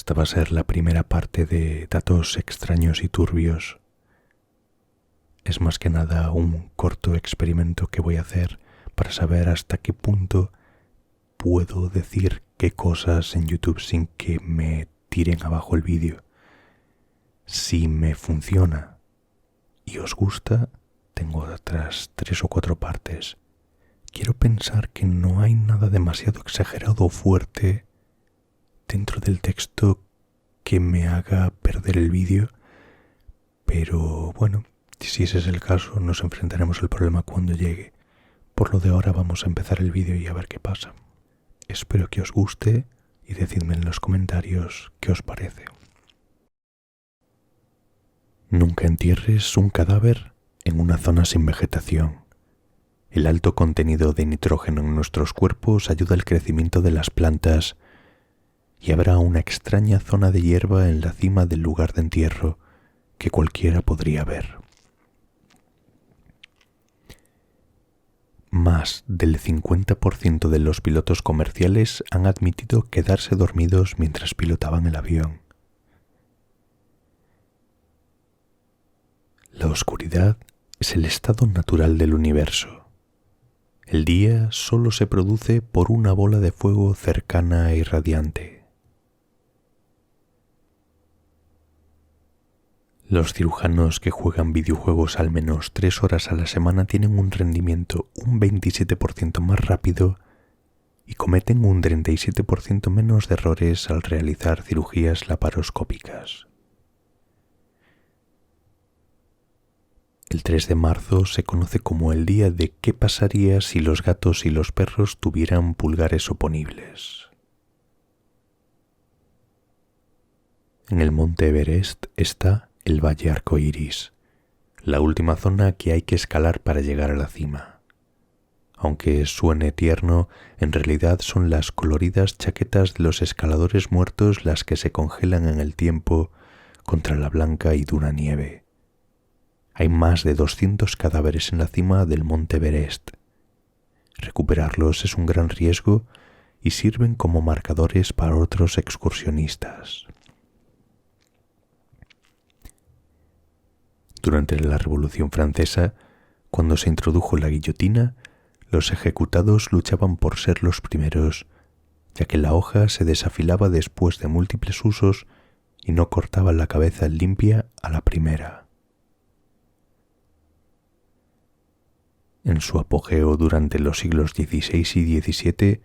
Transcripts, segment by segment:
Esta va a ser la primera parte de datos extraños y turbios. Es más que nada un corto experimento que voy a hacer para saber hasta qué punto puedo decir qué cosas en YouTube sin que me tiren abajo el vídeo. Si me funciona y os gusta, tengo otras 3 o 4 partes. Quiero pensar que no hay nada demasiado exagerado o fuerte dentro del texto que me haga perder el vídeo, pero bueno, si ese es el caso, nos enfrentaremos al problema cuando llegue. Por lo de ahora vamos a empezar el vídeo y a ver qué pasa. Espero que os guste y decidme en los comentarios qué os parece. Nunca entierres un cadáver en una zona sin vegetación. El alto contenido de nitrógeno en nuestros cuerpos ayuda al crecimiento de las plantas y habrá una extraña zona de hierba en la cima del lugar de entierro que cualquiera podría ver. Más del 50% de los pilotos comerciales han admitido quedarse dormidos mientras pilotaban el avión. La oscuridad es el estado natural del universo. El día solo se produce por una bola de fuego cercana y radiante. Los cirujanos que juegan videojuegos al menos 3 horas a la semana tienen un rendimiento un 27% más rápido y cometen un 37% menos de errores al realizar cirugías laparoscópicas. El 3 de marzo se conoce como el día de qué pasaría si los gatos y los perros tuvieran pulgares oponibles. En el monte Everest está el Valle Arcoíris, la última zona que hay que escalar para llegar a la cima. Aunque suene tierno, en realidad son las coloridas chaquetas de los escaladores muertos las que se congelan en el tiempo contra la blanca y dura nieve. Hay más de 200 cadáveres en la cima del monte Everest. Recuperarlos es un gran riesgo y sirven como marcadores para otros excursionistas. Durante la Revolución Francesa, cuando se introdujo la guillotina, los ejecutados luchaban por ser los primeros, ya que la hoja se desafilaba después de múltiples usos y no cortaba la cabeza limpia a la primera. En su apogeo durante los siglos XVI y XVII,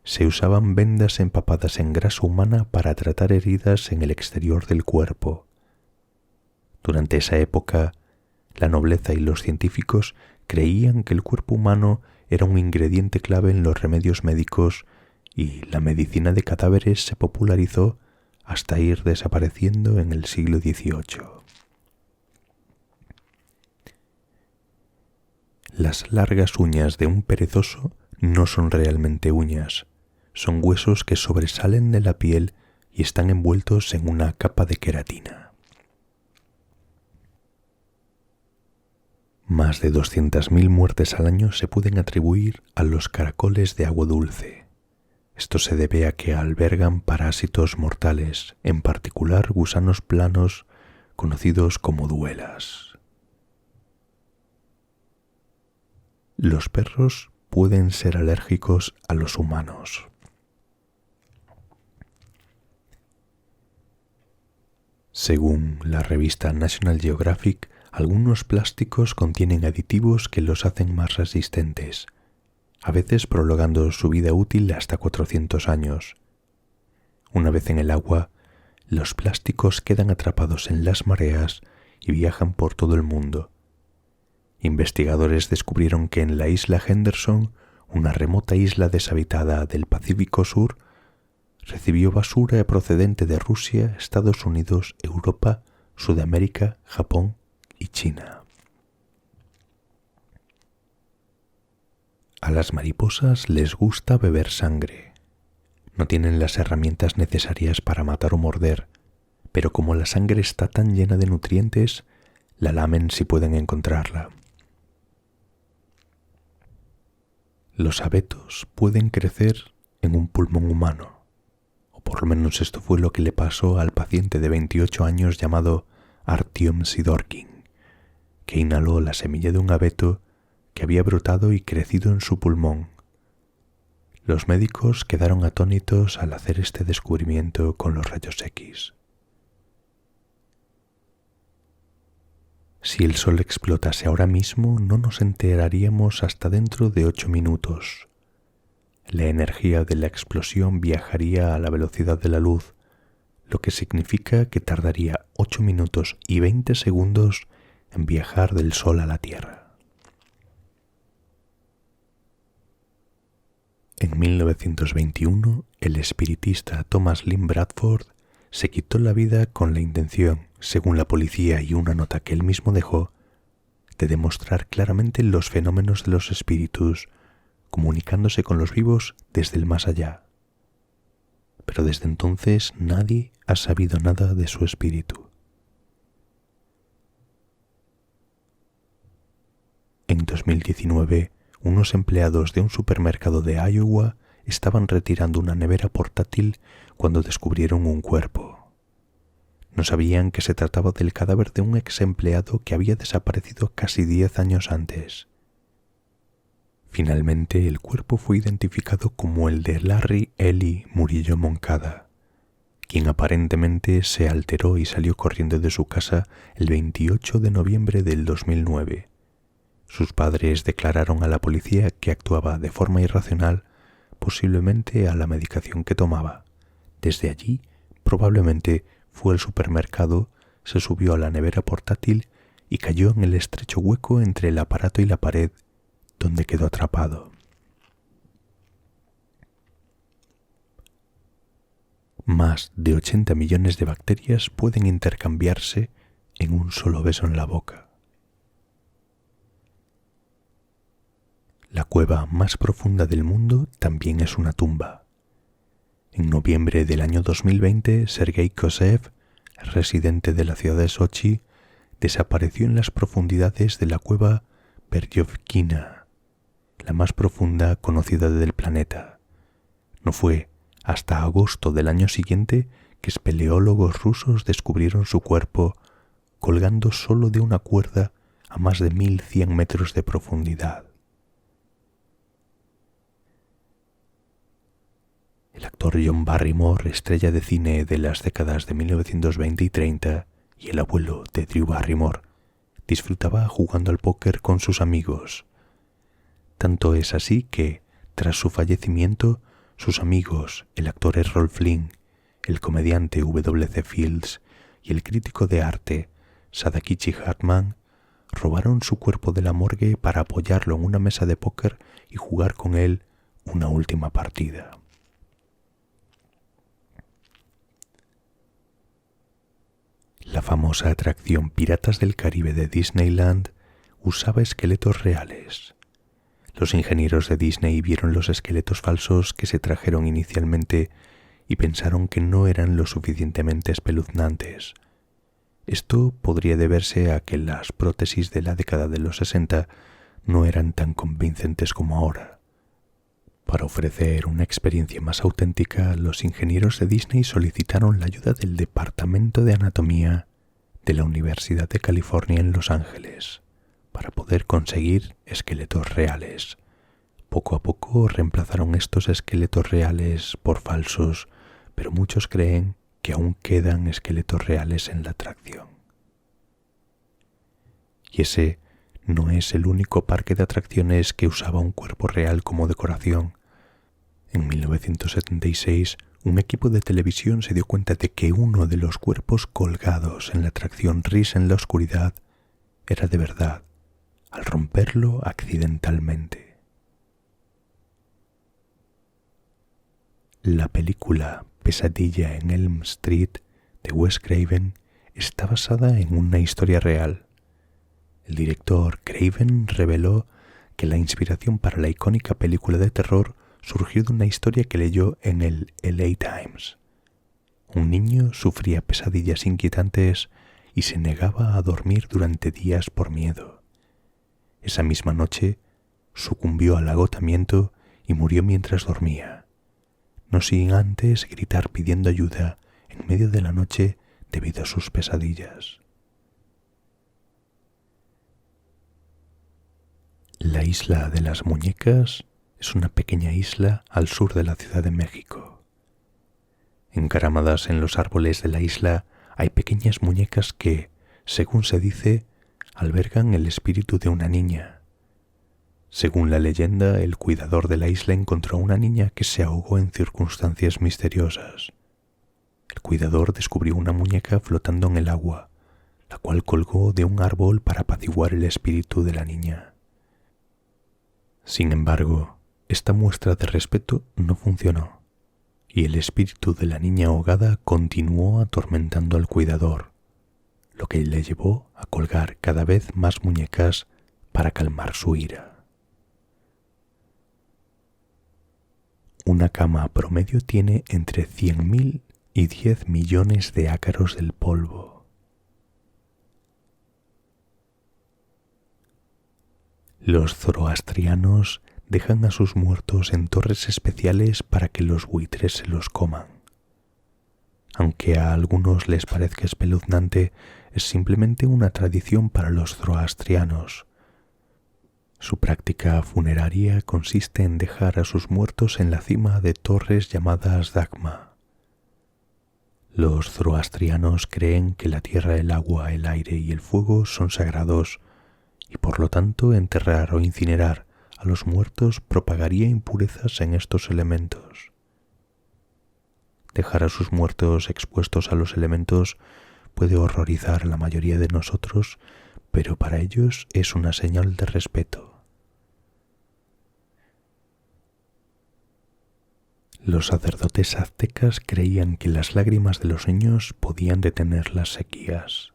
se usaban vendas empapadas en grasa humana para tratar heridas en el exterior del cuerpo. Durante esa época, la nobleza y los científicos creían que el cuerpo humano era un ingrediente clave en los remedios médicos y la medicina de cadáveres se popularizó hasta ir desapareciendo en el siglo XVIII. Las largas uñas de un perezoso no son realmente uñas, son huesos que sobresalen de la piel y están envueltos en una capa de queratina. Más de 200.000 muertes al año se pueden atribuir a los caracoles de agua dulce. Esto se debe a que albergan parásitos mortales, en particular gusanos planos conocidos como duelas. Los perros pueden ser alérgicos a los humanos. Según la revista National Geographic, algunos plásticos contienen aditivos que los hacen más resistentes, a veces prolongando su vida útil hasta 400 años. Una vez en el agua, los plásticos quedan atrapados en las mareas y viajan por todo el mundo. Investigadores descubrieron que en la isla Henderson, una remota isla deshabitada del Pacífico Sur, recibió basura procedente de Rusia, Estados Unidos, Europa, Sudamérica, Japón y China. A las mariposas les gusta beber sangre. No tienen las herramientas necesarias para matar o morder, pero como la sangre está tan llena de nutrientes, la lamen si pueden encontrarla. Los abetos pueden crecer en un pulmón humano, o por lo menos esto fue lo que le pasó al paciente de 28 años llamado Artyom Sidorkin, que inhaló la semilla de un abeto que había brotado y crecido en su pulmón. Los médicos quedaron atónitos al hacer este descubrimiento con los rayos X. Si el sol explotase ahora mismo, no nos enteraríamos hasta dentro de 8 minutos. La energía de la explosión viajaría a la velocidad de la luz, lo que significa que tardaría 8 minutos y 20 segundos en viajar del Sol a la Tierra. En 1921, el espiritista Thomas Lynn Bradford se quitó la vida con la intención, según la policía y una nota que él mismo dejó, de demostrar claramente los fenómenos de los espíritus, comunicándose con los vivos desde el más allá. Pero desde entonces nadie ha sabido nada de su espíritu. En 2019, unos empleados de un supermercado de Iowa estaban retirando una nevera portátil cuando descubrieron un cuerpo. No sabían que se trataba del cadáver de un ex empleado que había desaparecido casi 10 años antes. Finalmente, el cuerpo fue identificado como el de Larry Eli Murillo Moncada, quien aparentemente se alteró y salió corriendo de su casa el 28 de noviembre del 2009. Sus padres declararon a la policía que actuaba de forma irracional, posiblemente a la medicación que tomaba. Desde allí, probablemente fue al supermercado, se subió a la nevera portátil y cayó en el estrecho hueco entre el aparato y la pared, donde quedó atrapado. Más de 80 millones de bacterias pueden intercambiarse en un solo beso en la boca. La cueva más profunda del mundo también es una tumba. En noviembre del año 2020, Sergei Kosev, residente de la ciudad de Sochi, desapareció en las profundidades de la cueva Beryovkina, la más profunda conocida del planeta. No fue hasta agosto del año siguiente que espeleólogos rusos descubrieron su cuerpo colgando solo de una cuerda a más de 1100 metros de profundidad. El actor John Barrymore, estrella de cine de las décadas de 1920 y 30, y el abuelo de Drew Barrymore, disfrutaba jugando al póker con sus amigos. Tanto es así que, tras su fallecimiento, sus amigos, el actor Errol Flynn, el comediante W.C. Fields y el crítico de arte Sadakichi Hartman, robaron su cuerpo de la morgue para apoyarlo en una mesa de póker y jugar con él una última partida. La famosa atracción Piratas del Caribe de Disneyland usaba esqueletos reales. Los ingenieros de Disney vieron los esqueletos falsos que se trajeron inicialmente y pensaron que no eran lo suficientemente espeluznantes. Esto podría deberse a que las prótesis de la década de los 60 no eran tan convincentes como ahora. Para ofrecer una experiencia más auténtica, los ingenieros de Disney solicitaron la ayuda del Departamento de Anatomía de la Universidad de California en Los Ángeles para poder conseguir esqueletos reales. Poco a poco reemplazaron estos esqueletos reales por falsos, pero muchos creen que aún quedan esqueletos reales en la atracción. Y ese no es el único parque de atracciones que usaba un cuerpo real como decoración. En 1976, un equipo de televisión se dio cuenta de que uno de los cuerpos colgados en la atracción Risa en la Oscuridad era de verdad, al romperlo accidentalmente. La película Pesadilla en Elm Street de Wes Craven está basada en una historia real. El director Craven reveló que la inspiración para la icónica película de terror surgió de una historia que leyó en el LA Times. Un niño sufría pesadillas inquietantes y se negaba a dormir durante días por miedo. Esa misma noche sucumbió al agotamiento y murió mientras dormía. no sin antes gritar pidiendo ayuda en medio de la noche debido a sus pesadillas. La isla de las muñecas es una pequeña isla al sur de la Ciudad de México. Encaramadas en los árboles de la isla hay pequeñas muñecas que, según se dice, albergan el espíritu de una niña. Según la leyenda, el cuidador de la isla encontró a una niña que se ahogó en circunstancias misteriosas. El cuidador descubrió una muñeca flotando en el agua, la cual colgó de un árbol para apaciguar el espíritu de la niña. Sin embargo, esta muestra de respeto no funcionó, y el espíritu de la niña ahogada continuó atormentando al cuidador, lo que le llevó a colgar cada vez más muñecas para calmar su ira. Una cama promedio tiene entre 100.000 y 10 millones de ácaros del polvo. Los zoroastrianos dejan a sus muertos en torres especiales para que los buitres se los coman. Aunque a algunos les parezca espeluznante, es simplemente una tradición para los zoroastrianos. Su práctica funeraria consiste en dejar a sus muertos en la cima de torres llamadas dagma. Los zoroastrianos creen que la tierra, el agua, el aire y el fuego son sagrados y por lo tanto enterrar o incinerar a los muertos propagaría impurezas en estos elementos. Dejar a sus muertos expuestos a los elementos puede horrorizar a la mayoría de nosotros, pero para ellos es una señal de respeto. Los sacerdotes aztecas creían que las lágrimas de los niños podían detener las sequías.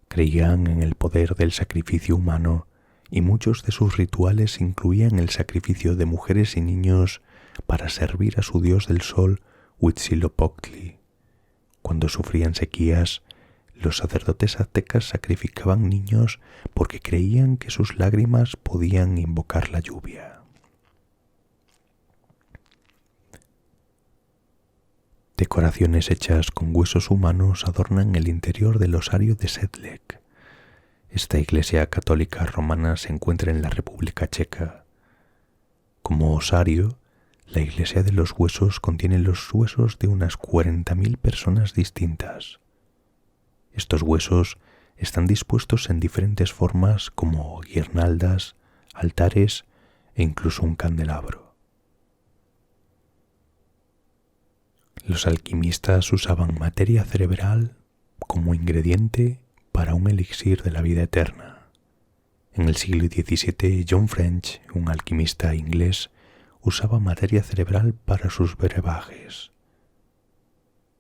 Creían en el poder del sacrificio humano y muchos de sus rituales incluían el sacrificio de mujeres y niños para servir a su dios del sol, Huitzilopochtli. Cuando sufrían sequías, los sacerdotes aztecas sacrificaban niños porque creían que sus lágrimas podían invocar la lluvia. Decoraciones hechas con huesos humanos adornan el interior del osario de Sedlec. Esta iglesia católica romana se encuentra en la República Checa. Como osario, la iglesia de los huesos contiene los huesos de unas 40.000 personas distintas. Estos huesos están dispuestos en diferentes formas como guirnaldas, altares e incluso un candelabro. Los alquimistas usaban materia cerebral como ingrediente para un elixir de la vida eterna. En el siglo XVII, John French, un alquimista inglés, usaba materia cerebral para sus brebajes.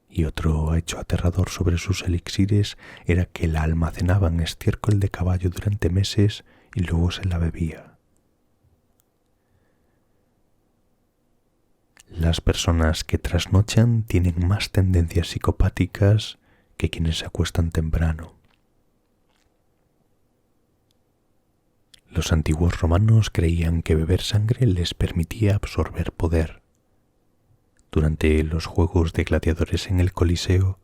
Y otro hecho aterrador sobre sus elixires era que la almacenaba en estiércol de caballo durante meses y luego se la bebía. Las personas que trasnochan tienen más tendencias psicopáticas que quienes se acuestan temprano. Los antiguos romanos creían que beber sangre les permitía absorber poder. Durante los juegos de gladiadores en el Coliseo,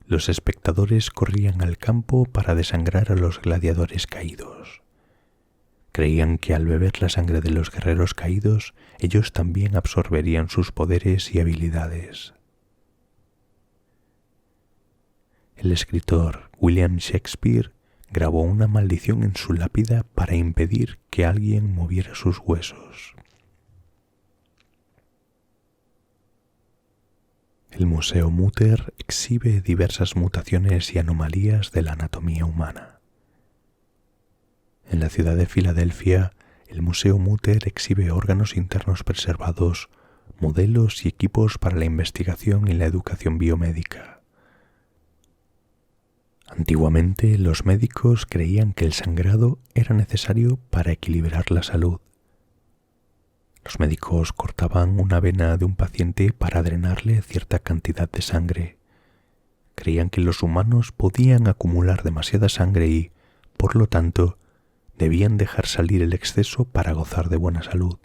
los espectadores corrían al campo para desangrar a los gladiadores caídos. Creían que al beber la sangre de los guerreros caídos, ellos también absorberían sus poderes y habilidades. El escritor William Shakespeare grabó una maldición en su lápida para impedir que alguien moviera sus huesos. El Museo Mutter exhibe diversas mutaciones y anomalías de la anatomía humana. En la ciudad de Filadelfia, el Museo Mutter exhibe órganos internos preservados, modelos y equipos para la investigación y la educación biomédica. Antiguamente, los médicos creían que el sangrado era necesario para equilibrar la salud. Los médicos cortaban una vena de un paciente para drenarle cierta cantidad de sangre. Creían que los humanos podían acumular demasiada sangre y, por lo tanto, debían dejar salir el exceso para gozar de buena salud.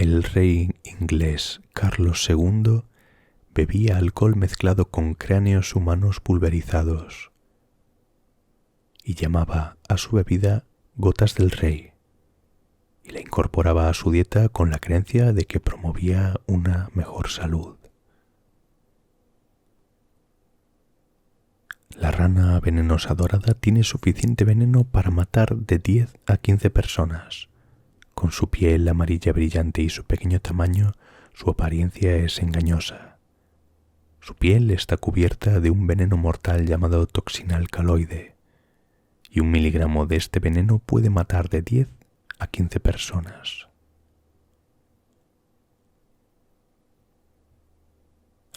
el rey inglés Carlos II bebía alcohol mezclado con cráneos humanos pulverizados y llamaba a su bebida gotas del rey, y la incorporaba a su dieta con la creencia de que promovía una mejor salud. La rana venenosa dorada tiene suficiente veneno para matar de 10 a 15 personas. Con su piel amarilla brillante y su pequeño tamaño, su apariencia es engañosa. Su piel está cubierta de un veneno mortal llamado toxina alcaloide, y 1 miligramo de este veneno puede matar de 10 a 15 personas.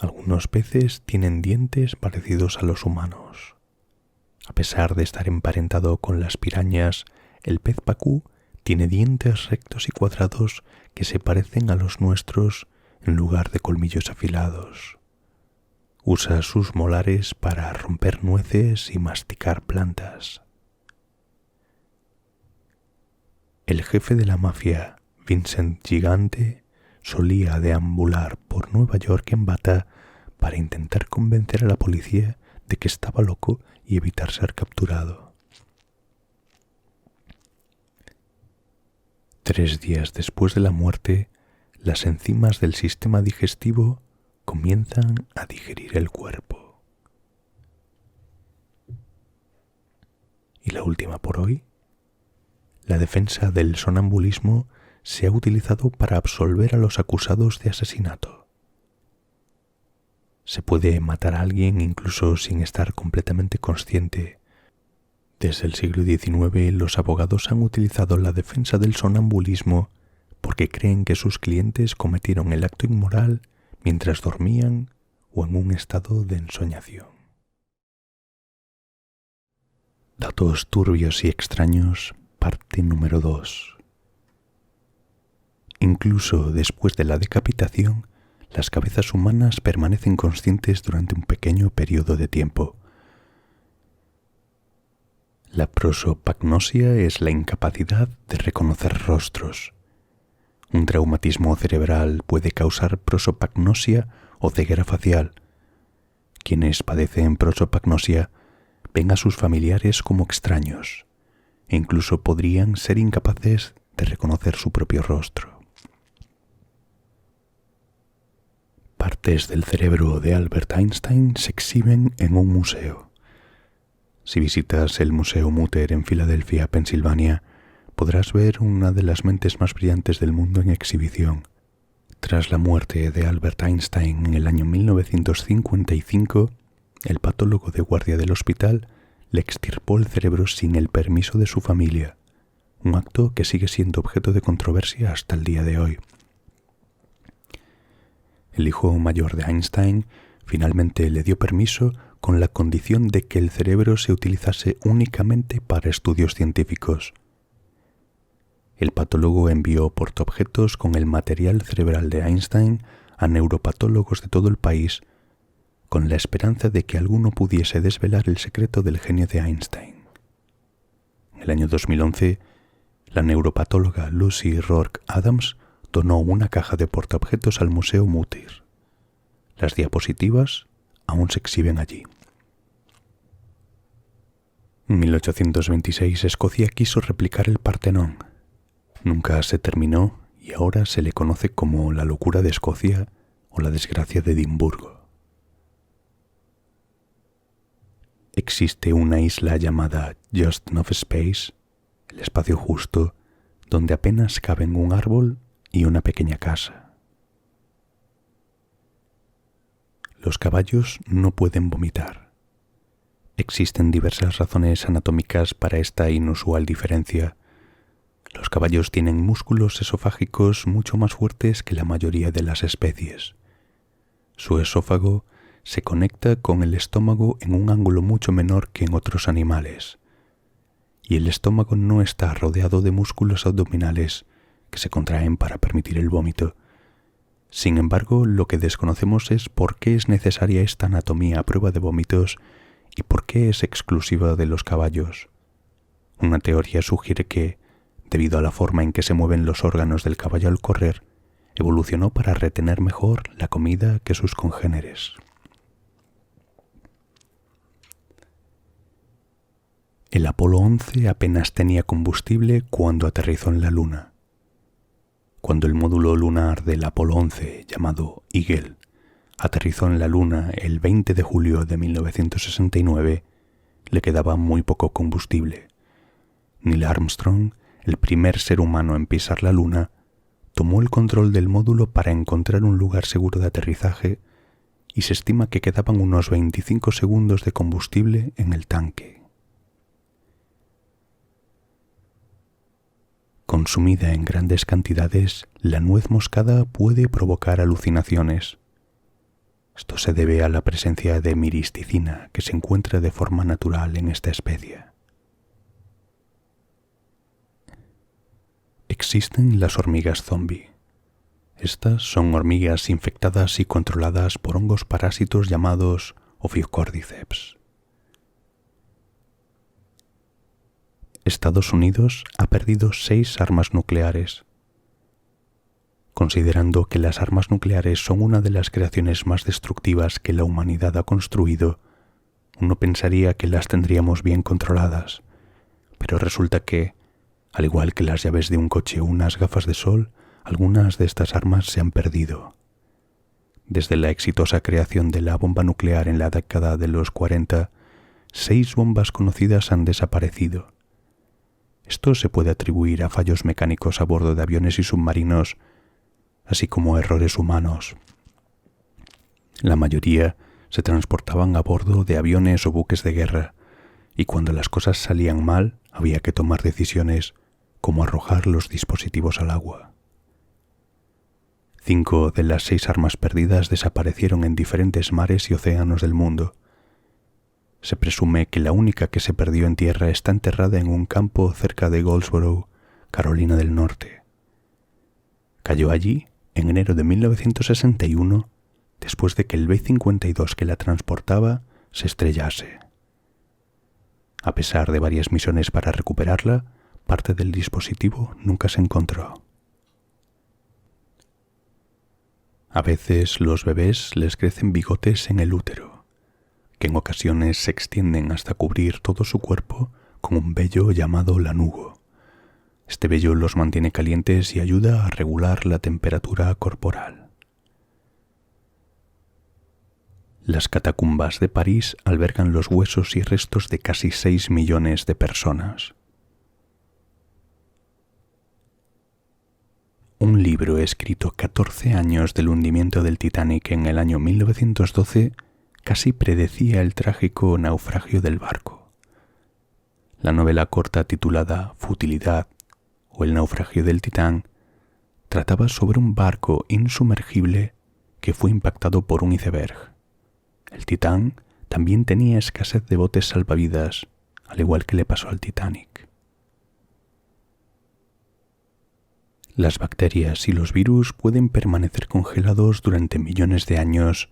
Algunos peces tienen dientes parecidos a los humanos. A pesar de estar emparentado con las pirañas, el pez pacú tiene dientes rectos y cuadrados que se parecen a los nuestros en lugar de colmillos afilados. Usa sus molares para romper nueces y masticar plantas. El jefe de la mafia, Vincent Gigante, solía deambular por Nueva York en bata para intentar convencer a la policía de que estaba loco y evitar ser capturado. 3 días después de la muerte, las enzimas del sistema digestivo comienzan a digerir el cuerpo. Y la última por hoy. La defensa del sonambulismo se ha utilizado para absolver a los acusados de asesinato. Se puede matar a alguien incluso sin estar completamente consciente. Desde el siglo XIX los abogados han utilizado la defensa del sonambulismo porque creen que sus clientes cometieron el acto inmoral mientras dormían o en un estado de ensoñación. Datos turbios y extraños, parte número 2. Incluso después de la decapitación, las cabezas humanas permanecen conscientes durante un pequeño periodo de tiempo. La prosopagnosia es la incapacidad de reconocer rostros. Un traumatismo cerebral puede causar prosopagnosia o ceguera facial. Quienes padecen prosopagnosia ven a sus familiares como extraños e incluso podrían ser incapaces de reconocer su propio rostro. Partes del cerebro de Albert Einstein se exhiben en un museo. Si visitas el Museo Mutter en Filadelfia, Pensilvania, podrás ver una de las mentes más brillantes del mundo en exhibición. Tras la muerte de Albert Einstein en el año 1955, el patólogo de guardia del hospital le extirpó el cerebro sin el permiso de su familia, un acto que sigue siendo objeto de controversia hasta el día de hoy. El hijo mayor de Einstein finalmente le dio permiso con la condición de que el cerebro se utilizase únicamente para estudios científicos. El patólogo envió portaobjetos con el material cerebral de Einstein a neuropatólogos de todo el país, con la esperanza de que alguno pudiese desvelar el secreto del genio de Einstein. En el año 2011, la neuropatóloga Lucy Rourke Adams donó una caja de portaobjetos al Museo Mutter. Las diapositivas aún se exhiben allí. En 1826 Escocia quiso replicar el Partenón. Nunca se terminó y ahora se le conoce como la locura de Escocia o la desgracia de Edimburgo. Existe una isla llamada Just Enough Space, el espacio justo, donde apenas caben un árbol y una pequeña casa. Los caballos no pueden vomitar. Existen diversas razones anatómicas para esta inusual diferencia. Los caballos tienen músculos esofágicos mucho más fuertes que la mayoría de las especies. Su esófago se conecta con el estómago en un ángulo mucho menor que en otros animales, y el estómago no está rodeado de músculos abdominales que se contraen para permitir el vómito. Sin embargo, lo que desconocemos es por qué es necesaria esta anatomía a prueba de vómitos y por qué es exclusiva de los caballos. Una teoría sugiere que, debido a la forma en que se mueven los órganos del caballo al correr, evolucionó para retener mejor la comida que sus congéneres. El Apolo 11 apenas tenía combustible cuando aterrizó en la Luna. Cuando el módulo lunar del Apolo 11, llamado Eagle, aterrizó en la Luna el 20 de julio de 1969, le quedaba muy poco combustible. Neil Armstrong, el primer ser humano en pisar la Luna, tomó el control del módulo para encontrar un lugar seguro de aterrizaje y se estima que quedaban unos 25 segundos de combustible en el tanque. Consumida en grandes cantidades, la nuez moscada puede provocar alucinaciones. Esto se debe a la presencia de miristicina que se encuentra de forma natural en esta especie. Existen las hormigas zombie. Estas son hormigas infectadas y controladas por hongos parásitos llamados Ophiocordyceps. Estados Unidos ha perdido 6 armas nucleares. Considerando que las armas nucleares son una de las creaciones más destructivas que la humanidad ha construido, uno pensaría que las tendríamos bien controladas, pero resulta que, al igual que las llaves de un coche o unas gafas de sol, algunas de estas armas se han perdido. Desde la exitosa creación de la bomba nuclear en la década de los 40, 6 bombas conocidas han desaparecido. Esto se puede atribuir a fallos mecánicos a bordo de aviones y submarinos, así como a errores humanos. La mayoría se transportaban a bordo de aviones o buques de guerra, y cuando las cosas salían mal, había que tomar decisiones como arrojar los dispositivos al agua. 5 de las 6 armas perdidas desaparecieron en diferentes mares y océanos del mundo. Se presume que la única que se perdió en tierra está enterrada en un campo cerca de Goldsboro, Carolina del Norte. Cayó allí en enero de 1961, después de que el B-52 que la transportaba se estrellase. A pesar de varias misiones para recuperarla, parte del dispositivo nunca se encontró. A veces los bebés les crecen bigotes en el útero, que en ocasiones se extienden hasta cubrir todo su cuerpo con un vello llamado lanugo. Este vello los mantiene calientes y ayuda a regular la temperatura corporal. Las catacumbas de París albergan los huesos y restos de casi 6 millones de personas. Un libro escrito 14 años del hundimiento del Titanic en el año 1912 casi predecía el trágico naufragio del barco. La novela corta titulada Futilidad o El naufragio del Titán trataba sobre un barco insumergible que fue impactado por un iceberg. El Titán también tenía escasez de botes salvavidas, al igual que le pasó al Titanic. Las bacterias y los virus pueden permanecer congelados durante millones de años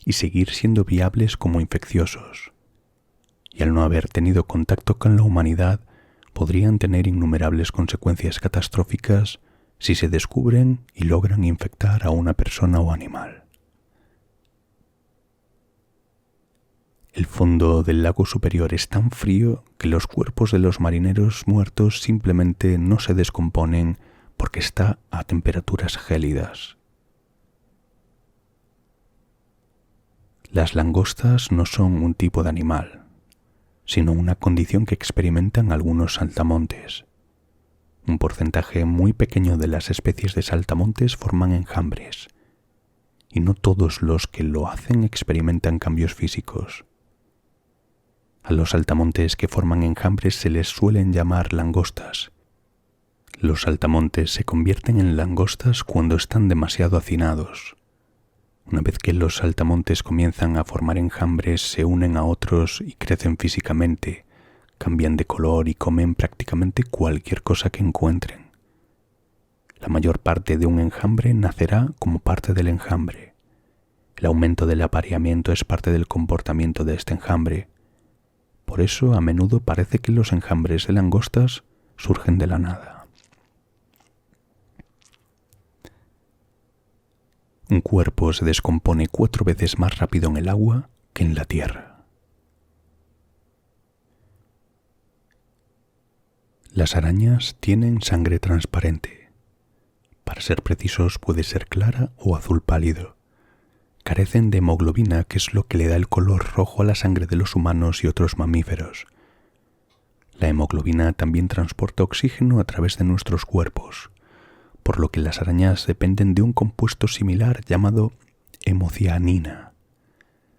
y seguir siendo viables como infecciosos, y al no haber tenido contacto con la humanidad, podrían tener innumerables consecuencias catastróficas si se descubren y logran infectar a una persona o animal. El fondo del lago superior es tan frío que los cuerpos de los marineros muertos simplemente no se descomponen porque está a temperaturas gélidas. Las langostas no son un tipo de animal, sino una condición que experimentan algunos saltamontes. Un porcentaje muy pequeño de las especies de saltamontes forman enjambres, y no todos los que lo hacen experimentan cambios físicos. A los saltamontes que forman enjambres se les suelen llamar langostas. Los saltamontes se convierten en langostas cuando están demasiado hacinados. Una vez que los saltamontes comienzan a formar enjambres, se unen a otros y crecen físicamente, cambian de color y comen prácticamente cualquier cosa que encuentren. La mayor parte de un enjambre nacerá como parte del enjambre. El aumento del apareamiento es parte del comportamiento de este enjambre. Por eso, a menudo parece que los enjambres de langostas surgen de la nada. Un cuerpo se descompone 4 veces más rápido en el agua que en la tierra. Las arañas tienen sangre transparente. Para ser precisos, puede ser clara o azul pálido. Carecen de hemoglobina, que es lo que le da el color rojo a la sangre de los humanos y otros mamíferos. La hemoglobina también transporta oxígeno a través de nuestros cuerpos, por lo que las arañas dependen de un compuesto similar llamado hemocianina.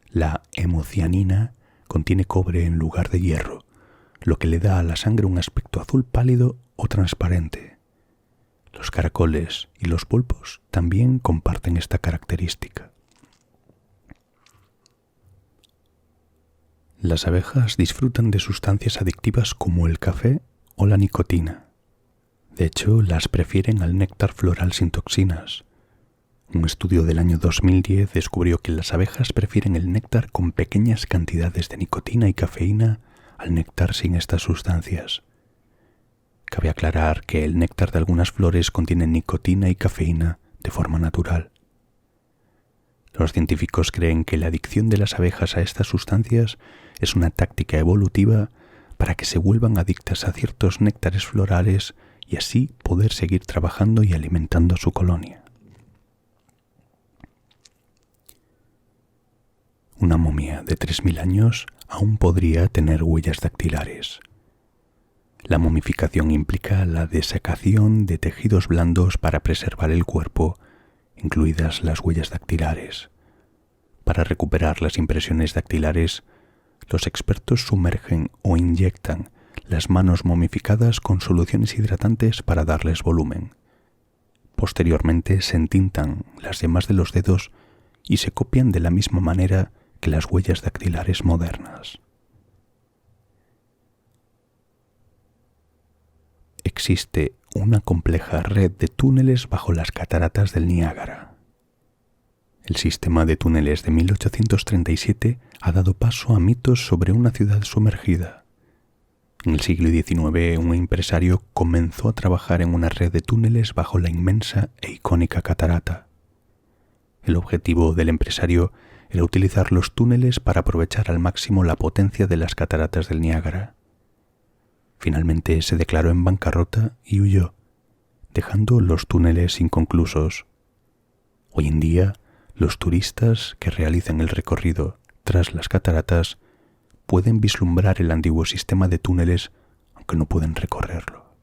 La hemocianina contiene cobre en lugar de hierro, lo que le da a la sangre un aspecto azul pálido o transparente. Los caracoles y los pulpos también comparten esta característica. Las abejas disfrutan de sustancias adictivas como el café o la nicotina. De hecho, las prefieren al néctar floral sin toxinas. Un estudio del año 2010 descubrió que las abejas prefieren el néctar con pequeñas cantidades de nicotina y cafeína al néctar sin estas sustancias. Cabe aclarar que el néctar de algunas flores contiene nicotina y cafeína de forma natural. Los científicos creen que la adicción de las abejas a estas sustancias es una táctica evolutiva para que se vuelvan adictas a ciertos néctares florales y así poder seguir trabajando y alimentando a su colonia. Una momia de 3000 años aún podría tener huellas dactilares. La momificación implica la desecación de tejidos blandos para preservar el cuerpo, incluidas las huellas dactilares. Para recuperar las impresiones dactilares, los expertos sumergen o inyectan las manos momificadas con soluciones hidratantes para darles volumen. Posteriormente se entintan las yemas de los dedos y se copian de la misma manera que las huellas dactilares modernas. Existe una compleja red de túneles bajo las cataratas del Niágara. El sistema de túneles de 1837 ha dado paso a mitos sobre una ciudad sumergida. En el siglo XIX, un empresario comenzó a trabajar en una red de túneles bajo la inmensa e icónica catarata. El objetivo del empresario era utilizar los túneles para aprovechar al máximo la potencia de las cataratas del Niágara. Finalmente se declaró en bancarrota y huyó, dejando los túneles inconclusos. Hoy en día, los turistas que realizan el recorrido tras las cataratas pueden vislumbrar el antiguo sistema de túneles, aunque no pueden recorrerlo.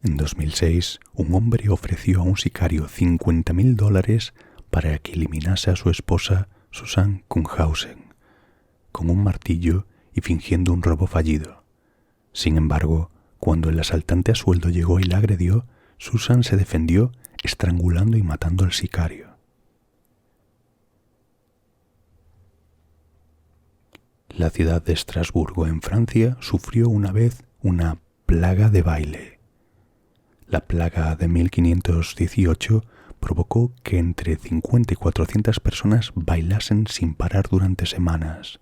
En 2006, un hombre ofreció a un sicario $50.000 para que eliminase a su esposa, Susan Kuhnhausen, con un martillo y fingiendo un robo fallido. Sin embargo, cuando el asaltante a sueldo llegó y la agredió, Susan se defendió estrangulando y matando al sicario. La ciudad de Estrasburgo, en Francia, sufrió una vez una plaga de baile. La plaga de 1518 provocó que entre 50 y 400 personas bailasen sin parar durante semanas.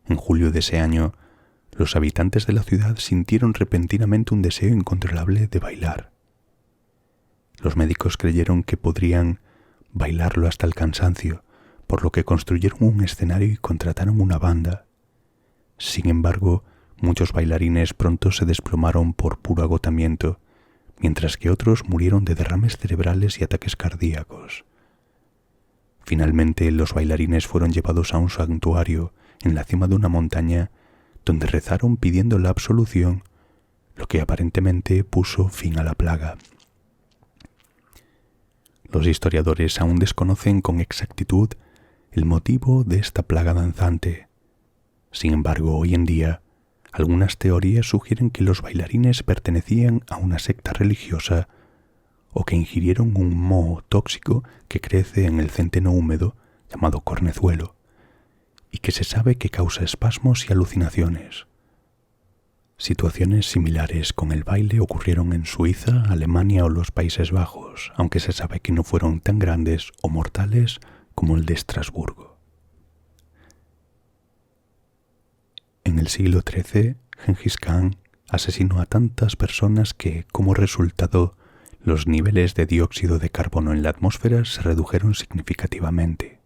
En julio de ese año, los habitantes de la ciudad sintieron repentinamente un deseo incontrolable de bailar. Los médicos creyeron que podrían bailarlo hasta el cansancio, por lo que construyeron un escenario y contrataron una banda. Sin embargo, muchos bailarines pronto se desplomaron por puro agotamiento, mientras que otros murieron de derrames cerebrales y ataques cardíacos. Finalmente, los bailarines fueron llevados a un santuario en la cima de una montaña, donde rezaron pidiendo la absolución, lo que aparentemente puso fin a la plaga. Los historiadores aún desconocen con exactitud el motivo de esta plaga danzante. Sin embargo, hoy en día, algunas teorías sugieren que los bailarines pertenecían a una secta religiosa o que ingirieron un moho tóxico que crece en el centeno húmedo llamado cornezuelo y que se sabe que causa espasmos y alucinaciones. Situaciones similares con el baile ocurrieron en Suiza, Alemania o los Países Bajos, aunque se sabe que no fueron tan grandes o mortales como el de Estrasburgo. En el siglo XIII, Gengis Khan asesinó a tantas personas que, como resultado, los niveles de dióxido de carbono en la atmósfera se redujeron significativamente.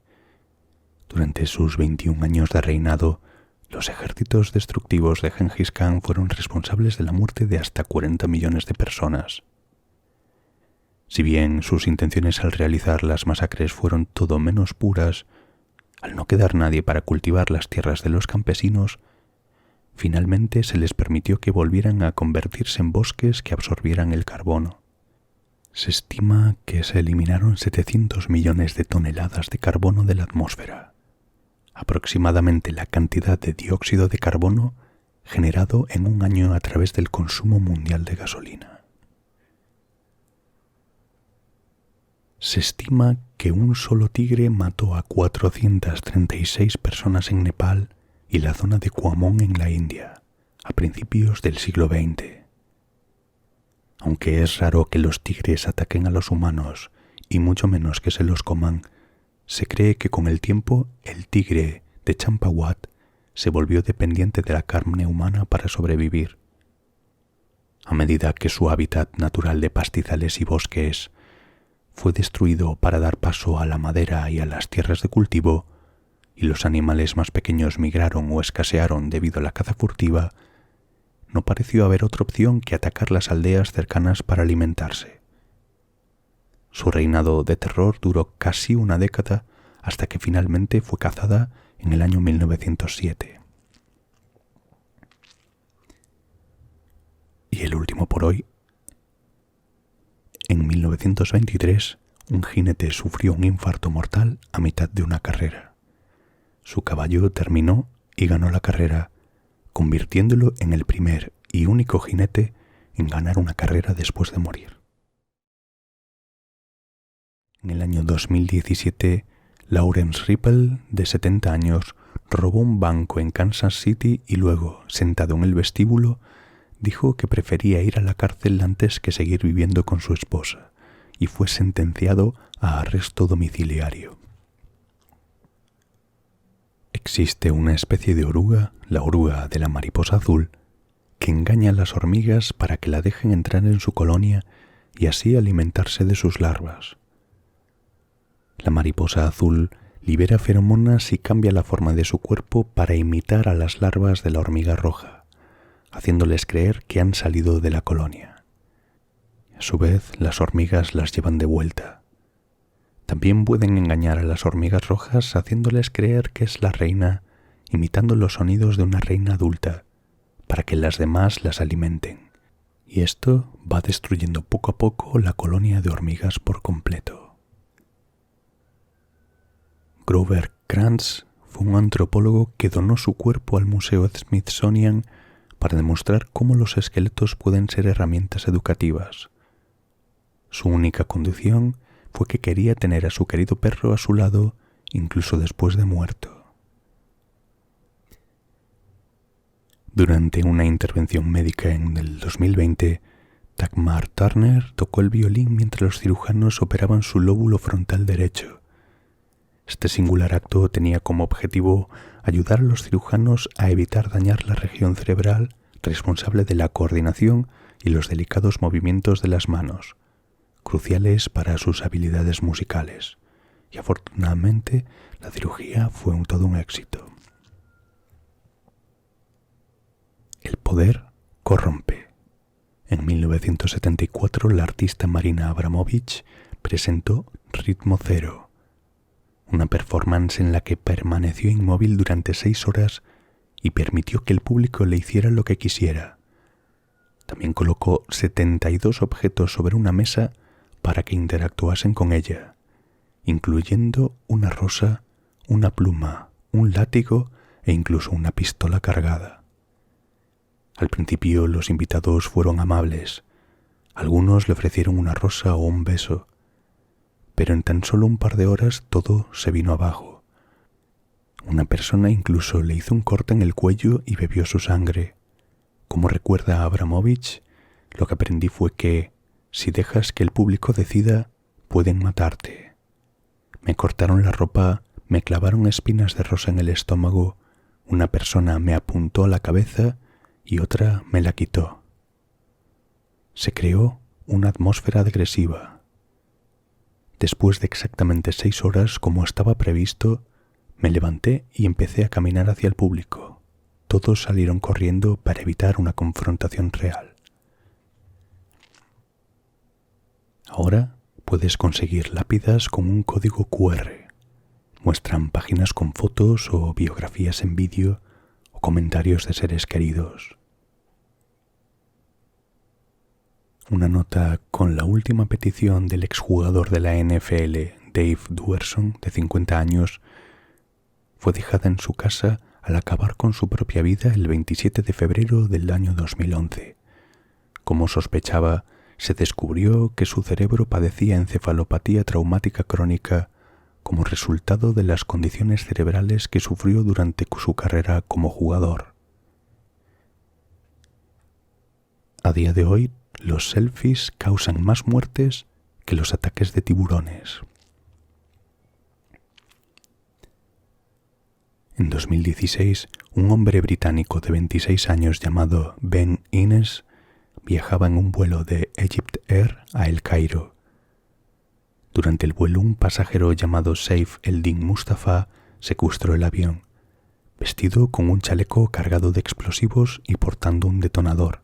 Durante sus 21 años de reinado, los ejércitos destructivos de Gengis Khan fueron responsables de la muerte de hasta 40 millones de personas. Si bien sus intenciones al realizar las masacres fueron todo menos puras, al no quedar nadie para cultivar las tierras de los campesinos, finalmente se les permitió que volvieran a convertirse en bosques que absorbieran el carbono. Se estima que se eliminaron 700 millones de toneladas de carbono de la atmósfera, aproximadamente la cantidad de dióxido de carbono generado en un año a través del consumo mundial de gasolina. Se estima que un solo tigre mató a 436 personas en Nepal y la zona de Kuamon en la India, a principios del siglo XX. Aunque es raro que los tigres ataquen a los humanos y mucho menos que se los coman, se cree que con el tiempo el tigre de Champawat se volvió dependiente de la carne humana para sobrevivir. A medida que su hábitat natural de pastizales y bosques fue destruido para dar paso a la madera y a las tierras de cultivo, y los animales más pequeños migraron o escasearon debido a la caza furtiva, no pareció haber otra opción que atacar las aldeas cercanas para alimentarse. Su reinado de terror duró casi una década hasta que finalmente fue cazada en el año 1907. Y el último por hoy. En 1923, un jinete sufrió un infarto mortal a mitad de una carrera. Su caballo terminó y ganó la carrera, convirtiéndolo en el primer y único jinete en ganar una carrera después de morir. En el año 2017, Lawrence Ripple, de 70 años, robó un banco en Kansas City y luego, sentado en el vestíbulo, dijo que prefería ir a la cárcel antes que seguir viviendo con su esposa, y fue sentenciado a arresto domiciliario. Existe una especie de oruga, la oruga de la mariposa azul, que engaña a las hormigas para que la dejen entrar en su colonia y así alimentarse de sus larvas. La mariposa azul libera feromonas y cambia la forma de su cuerpo para imitar a las larvas de la hormiga roja, haciéndoles creer que han salido de la colonia. A su vez, las hormigas las llevan de vuelta. También pueden engañar a las hormigas rojas haciéndoles creer que es la reina, imitando los sonidos de una reina adulta, para que las demás las alimenten. Y esto va destruyendo poco a poco la colonia de hormigas por completo. Grover Krantz fue un antropólogo que donó su cuerpo al Museo Smithsonian para demostrar cómo los esqueletos pueden ser herramientas educativas. Su única condición fue que quería tener a su querido perro a su lado incluso después de muerto. Durante una intervención médica en el 2020, Dagmar Turner tocó el violín mientras los cirujanos operaban su lóbulo frontal derecho. Este singular acto tenía como objetivo ayudar a los cirujanos a evitar dañar la región cerebral responsable de la coordinación y los delicados movimientos de las manos, cruciales para sus habilidades musicales, y afortunadamente la cirugía fue todo un éxito. El poder corrompe. En 1974 la artista Marina Abramović presentó Ritmo Cero, una performance en la que permaneció inmóvil durante 6 horas y permitió que el público le hiciera lo que quisiera. También colocó 72 objetos sobre una mesa para que interactuasen con ella, incluyendo una rosa, una pluma, un látigo e incluso una pistola cargada. Al principio los invitados fueron amables. Algunos le ofrecieron una rosa o un beso, pero en tan solo un par de horas todo se vino abajo. Una persona incluso le hizo un corte en el cuello y bebió su sangre. Como recuerda a Abramović, lo que aprendí fue que, si dejas que el público decida, pueden matarte. Me cortaron la ropa, me clavaron espinas de rosa en el estómago, una persona me apuntó a la cabeza y otra me la quitó. Se creó una atmósfera agresiva. Después de exactamente 6 horas, como estaba previsto, me levanté y empecé a caminar hacia el público. Todos salieron corriendo para evitar una confrontación real. Ahora puedes conseguir lápidas con un código QR. Muestran páginas con fotos o biografías en vídeo o comentarios de seres queridos. Una nota con la última petición del exjugador de la NFL, Dave Duerson, de 50 años, fue dejada en su casa al acabar con su propia vida el 27 de febrero del año 2011. Como sospechaba, se descubrió que su cerebro padecía encefalopatía traumática crónica como resultado de las condiciones cerebrales que sufrió durante su carrera como jugador. A día de hoy, los selfies causan más muertes que los ataques de tiburones. En 2016, un hombre británico de 26 años llamado Ben Innes viajaba en un vuelo de Egypt Air a El Cairo. Durante el vuelo, un pasajero llamado Saif Eldin Mustafa secuestró el avión, vestido con un chaleco cargado de explosivos y portando un detonador.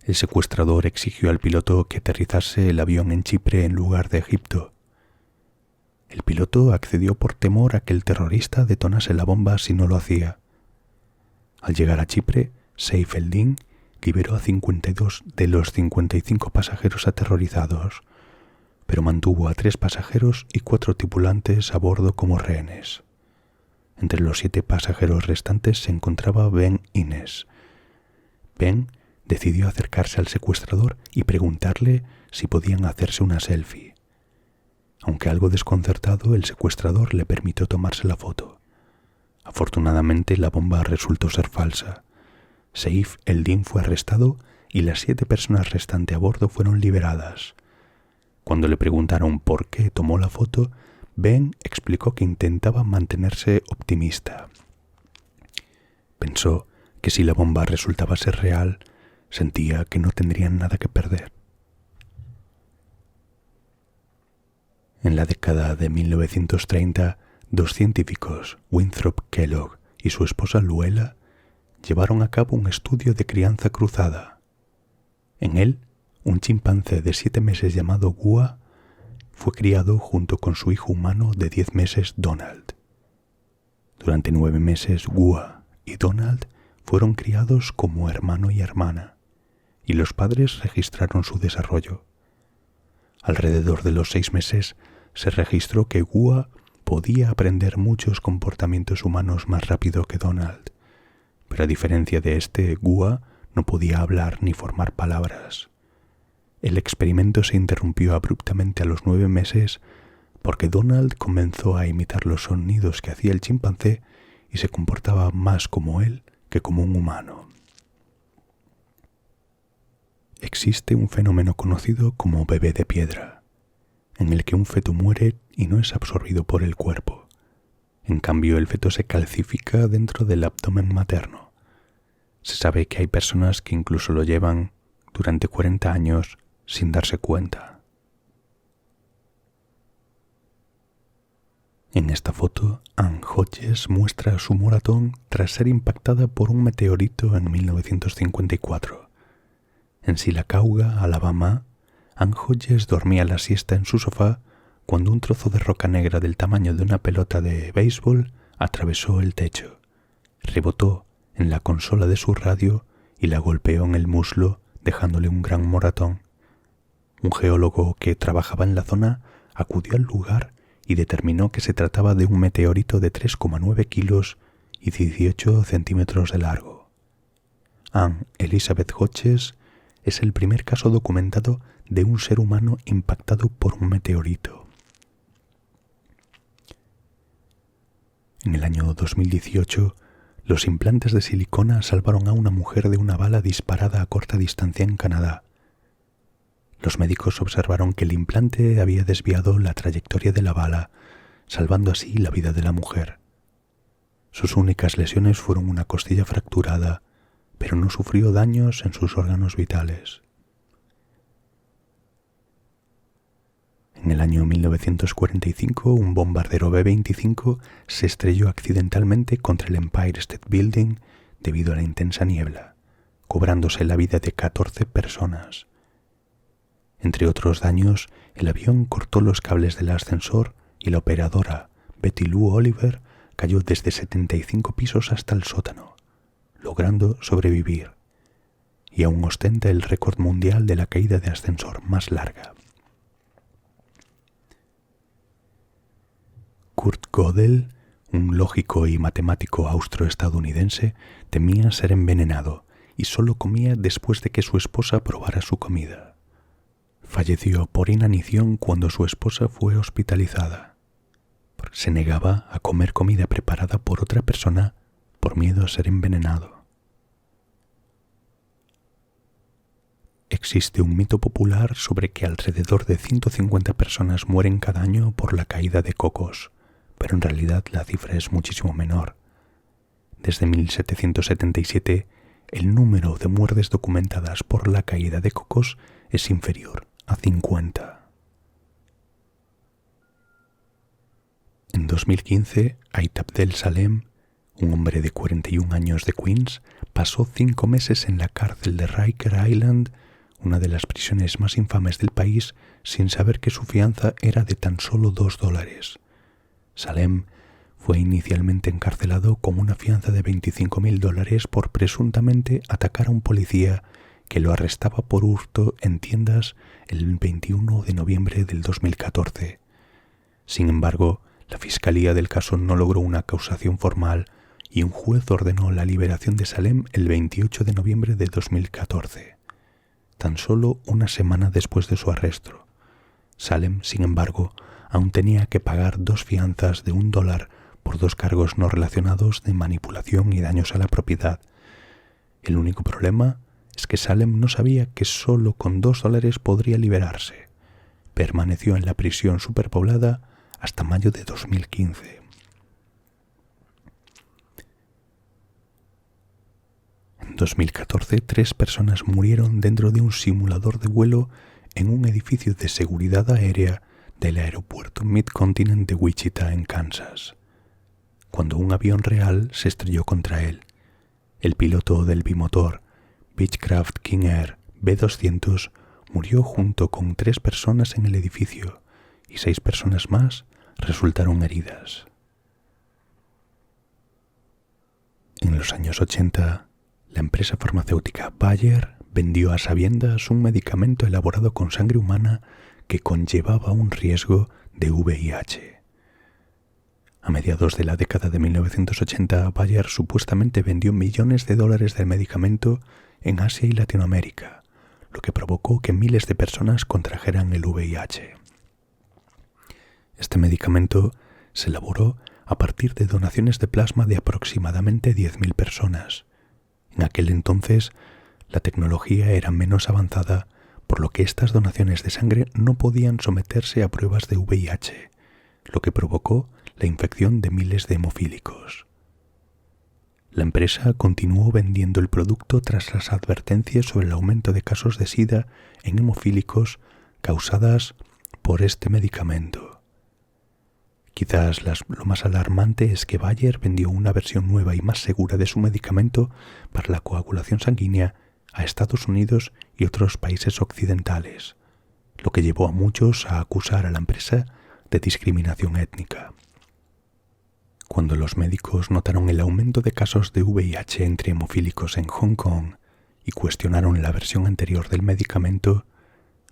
El secuestrador exigió al piloto que aterrizase el avión en Chipre en lugar de Egipto. El piloto accedió por temor a que el terrorista detonase la bomba si no lo hacía. Al llegar a Chipre, Saif Eldin liberó a 52 de los 55 pasajeros aterrorizados, pero mantuvo a 3 pasajeros y 4 tripulantes a bordo como rehenes. Entre los 7 pasajeros restantes se encontraba Ben Innes. Ben decidió acercarse al secuestrador y preguntarle si podían hacerse una selfie. Aunque algo desconcertado, el secuestrador le permitió tomarse la foto. Afortunadamente, la bomba resultó ser falsa. Saif Eldin fue arrestado y las 7 personas restantes a bordo fueron liberadas. Cuando le preguntaron por qué tomó la foto, Ben explicó que intentaba mantenerse optimista. Pensó que si la bomba resultaba ser real, sentía que no tendrían nada que perder. En la década de 1930, 2 científicos, Winthrop Kellogg y su esposa Luella, llevaron a cabo un estudio de crianza cruzada. En él, un chimpancé de 7 meses llamado Gua fue criado junto con su hijo humano de 10 meses, Donald. Durante 9 meses, Gua y Donald fueron criados como hermano y hermana, y los padres registraron su desarrollo. Alrededor de los 6 meses se registró que Gua podía aprender muchos comportamientos humanos más rápido que Donald, pero a diferencia de Gua no podía hablar ni formar palabras. El experimento se interrumpió abruptamente a los 9 meses porque Donald comenzó a imitar los sonidos que hacía el chimpancé y se comportaba más como él que como un humano. Existe un fenómeno conocido como bebé de piedra, en el que un feto muere y no es absorbido por el cuerpo. En cambio, el feto se calcifica dentro del abdomen materno. Se sabe que hay personas que incluso lo llevan durante 40 años sin darse cuenta. En esta foto, Ann Hodges muestra su moratón tras ser impactada por un meteorito en 1954. En Sylacauga, Alabama, Ann Hodges dormía la siesta en su sofá cuando un trozo de roca negra del tamaño de una pelota de béisbol atravesó el techo, rebotó en la consola de su radio y la golpeó en el muslo, dejándole un gran moratón. Un geólogo que trabajaba en la zona acudió al lugar y determinó que se trataba de un meteorito de 3,9 kilos y 18 centímetros de largo. Ann Elizabeth Hodges es el primer caso documentado de un ser humano impactado por un meteorito. En el año 2018, los implantes de silicona salvaron a una mujer de una bala disparada a corta distancia en Canadá. Los médicos observaron que el implante había desviado la trayectoria de la bala, salvando así la vida de la mujer. Sus únicas lesiones fueron una costilla fracturada, pero no sufrió daños en sus órganos vitales. En el año 1945, un bombardero B-25 se estrelló accidentalmente contra el Empire State Building debido a la intensa niebla, cobrándose la vida de 14 personas. Entre otros daños, el avión cortó los cables del ascensor y la operadora Betty Lou Oliver cayó desde 75 pisos hasta el sótano, logrando sobrevivir, y aún ostenta el récord mundial de la caída de ascensor más larga. Kurt Gödel, un lógico y matemático austroestadounidense, temía ser envenenado y solo comía después de que su esposa probara su comida. Falleció por inanición cuando su esposa fue hospitalizada. Se negaba a comer comida preparada por otra persona por miedo a ser envenenado. Existe un mito popular sobre que alrededor de 150 personas mueren cada año por la caída de cocos, pero en realidad la cifra es muchísimo menor. Desde 1777, el número de muertes documentadas por la caída de cocos es inferior a 50. En 2015, Ait Abdel Salem, un hombre de 41 años de Queens, pasó 5 meses en la cárcel de Riker Island, una de las prisiones más infames del país, sin saber que su fianza era de tan solo $2. Salem fue inicialmente encarcelado con una fianza de $25,000 por presuntamente atacar a un policía que lo arrestaba por hurto en tiendas el 21 de noviembre del 2014. Sin embargo, la fiscalía del caso no logró una acusación formal y un juez ordenó la liberación de Salem el 28 de noviembre de 2014, tan solo una semana después de su arresto. Salem, sin embargo, aún tenía que pagar 2 fianzas de $1 por 2 cargos no relacionados de manipulación y daños a la propiedad. El único problema es que Salem no sabía que solo con $2 podría liberarse. Permaneció en la prisión superpoblada hasta mayo de 2015. En 2014, 3 personas murieron dentro de un simulador de vuelo en un edificio de seguridad aérea del aeropuerto Mid-Continent de Wichita, en Kansas, cuando un avión real se estrelló contra él. El piloto del bimotor Beechcraft King Air B-200 murió junto con 3 personas en el edificio y 6 personas más resultaron heridas. En los años 80, la empresa farmacéutica Bayer vendió a sabiendas un medicamento elaborado con sangre humana que conllevaba un riesgo de VIH. A mediados de la década de 1980, Bayer supuestamente vendió millones de dólares del medicamento en Asia y Latinoamérica, lo que provocó que miles de personas contrajeran el VIH. Este medicamento se elaboró a partir de donaciones de plasma de aproximadamente 10.000 personas. En aquel entonces, la tecnología era menos avanzada, por lo que estas donaciones de sangre no podían someterse a pruebas de VIH, lo que provocó la infección de miles de hemofílicos. La empresa continuó vendiendo el producto tras las advertencias sobre el aumento de casos de SIDA en hemofílicos causadas por este medicamento. Quizás lo más alarmante es que Bayer vendió una versión nueva y más segura de su medicamento para la coagulación sanguínea a Estados Unidos y otros países occidentales, lo que llevó a muchos a acusar a la empresa de discriminación étnica. Cuando los médicos notaron el aumento de casos de VIH entre hemofílicos en Hong Kong y cuestionaron la versión anterior del medicamento,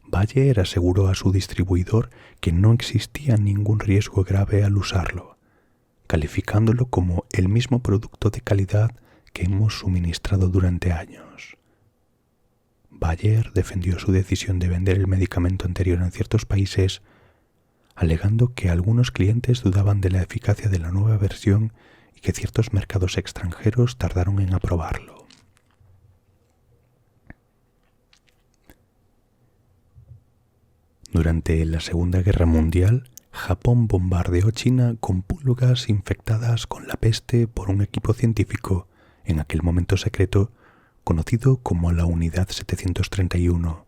Bayer aseguró a su distribuidor que no existía ningún riesgo grave al usarlo, calificándolo como el mismo producto de calidad que hemos suministrado durante años. Bayer defendió su decisión de vender el medicamento anterior en ciertos países, alegando que algunos clientes dudaban de la eficacia de la nueva versión y que ciertos mercados extranjeros tardaron en aprobarlo. Durante la Segunda Guerra Mundial, Japón bombardeó China con pulgas infectadas con la peste por un equipo científico, en aquel momento secreto, conocido como la Unidad 731.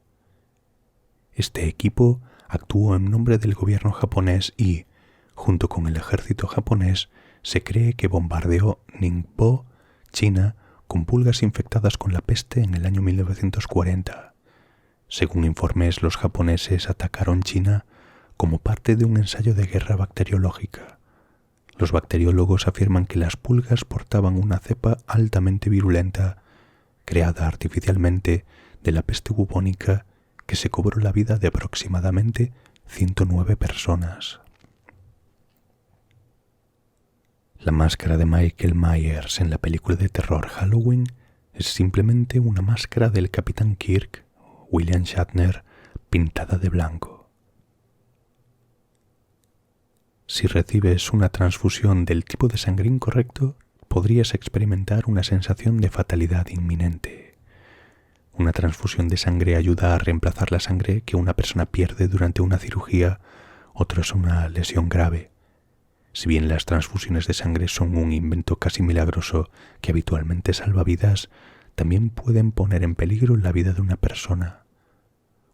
Este equipo actuó en nombre del gobierno japonés y, junto con el ejército japonés, se cree que bombardeó Ningbo, China, con pulgas infectadas con la peste en el año 1940. Según informes, los japoneses atacaron China como parte de un ensayo de guerra bacteriológica. Los bacteriólogos afirman que las pulgas portaban una cepa altamente virulenta, creada artificialmente de la peste bubónica, que se cobró la vida de aproximadamente 109 personas. La máscara de Michael Myers en la película de terror Halloween es simplemente una máscara del Capitán Kirk, William Shatner, pintada de blanco. Si recibes una transfusión del tipo de sangre incorrecto, podrías experimentar una sensación de fatalidad inminente. Una transfusión de sangre ayuda a reemplazar la sangre que una persona pierde durante una cirugía o tras una lesión grave. Si bien las transfusiones de sangre son un invento casi milagroso que habitualmente salva vidas, también pueden poner en peligro la vida de una persona.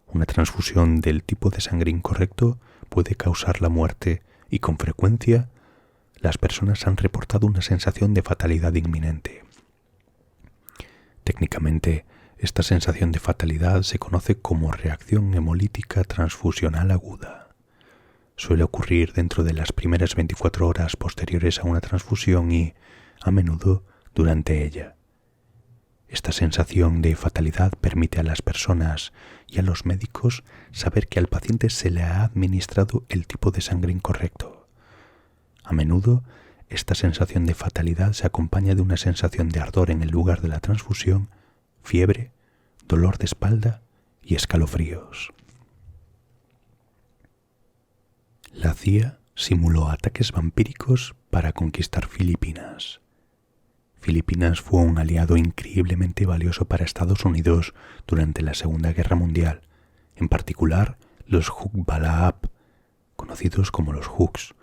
Una transfusión del tipo de sangre incorrecto puede causar la muerte y, con frecuencia, las personas han reportado una sensación de fatalidad inminente. Técnicamente, esta sensación de fatalidad se conoce como reacción hemolítica transfusional aguda. Suele ocurrir dentro de las primeras 24 horas posteriores a una transfusión y, a menudo, durante ella. Esta sensación de fatalidad permite a las personas y a los médicos saber que al paciente se le ha administrado el tipo de sangre incorrecto. A menudo, esta sensación de fatalidad se acompaña de una sensación de ardor en el lugar de la transfusión, fiebre, dolor de espalda y escalofríos. La CIA simuló ataques vampíricos para conquistar Filipinas. Filipinas fue un aliado increíblemente valioso para Estados Unidos durante la Segunda Guerra Mundial, en particular los Hukbalahap, conocidos como los Huks,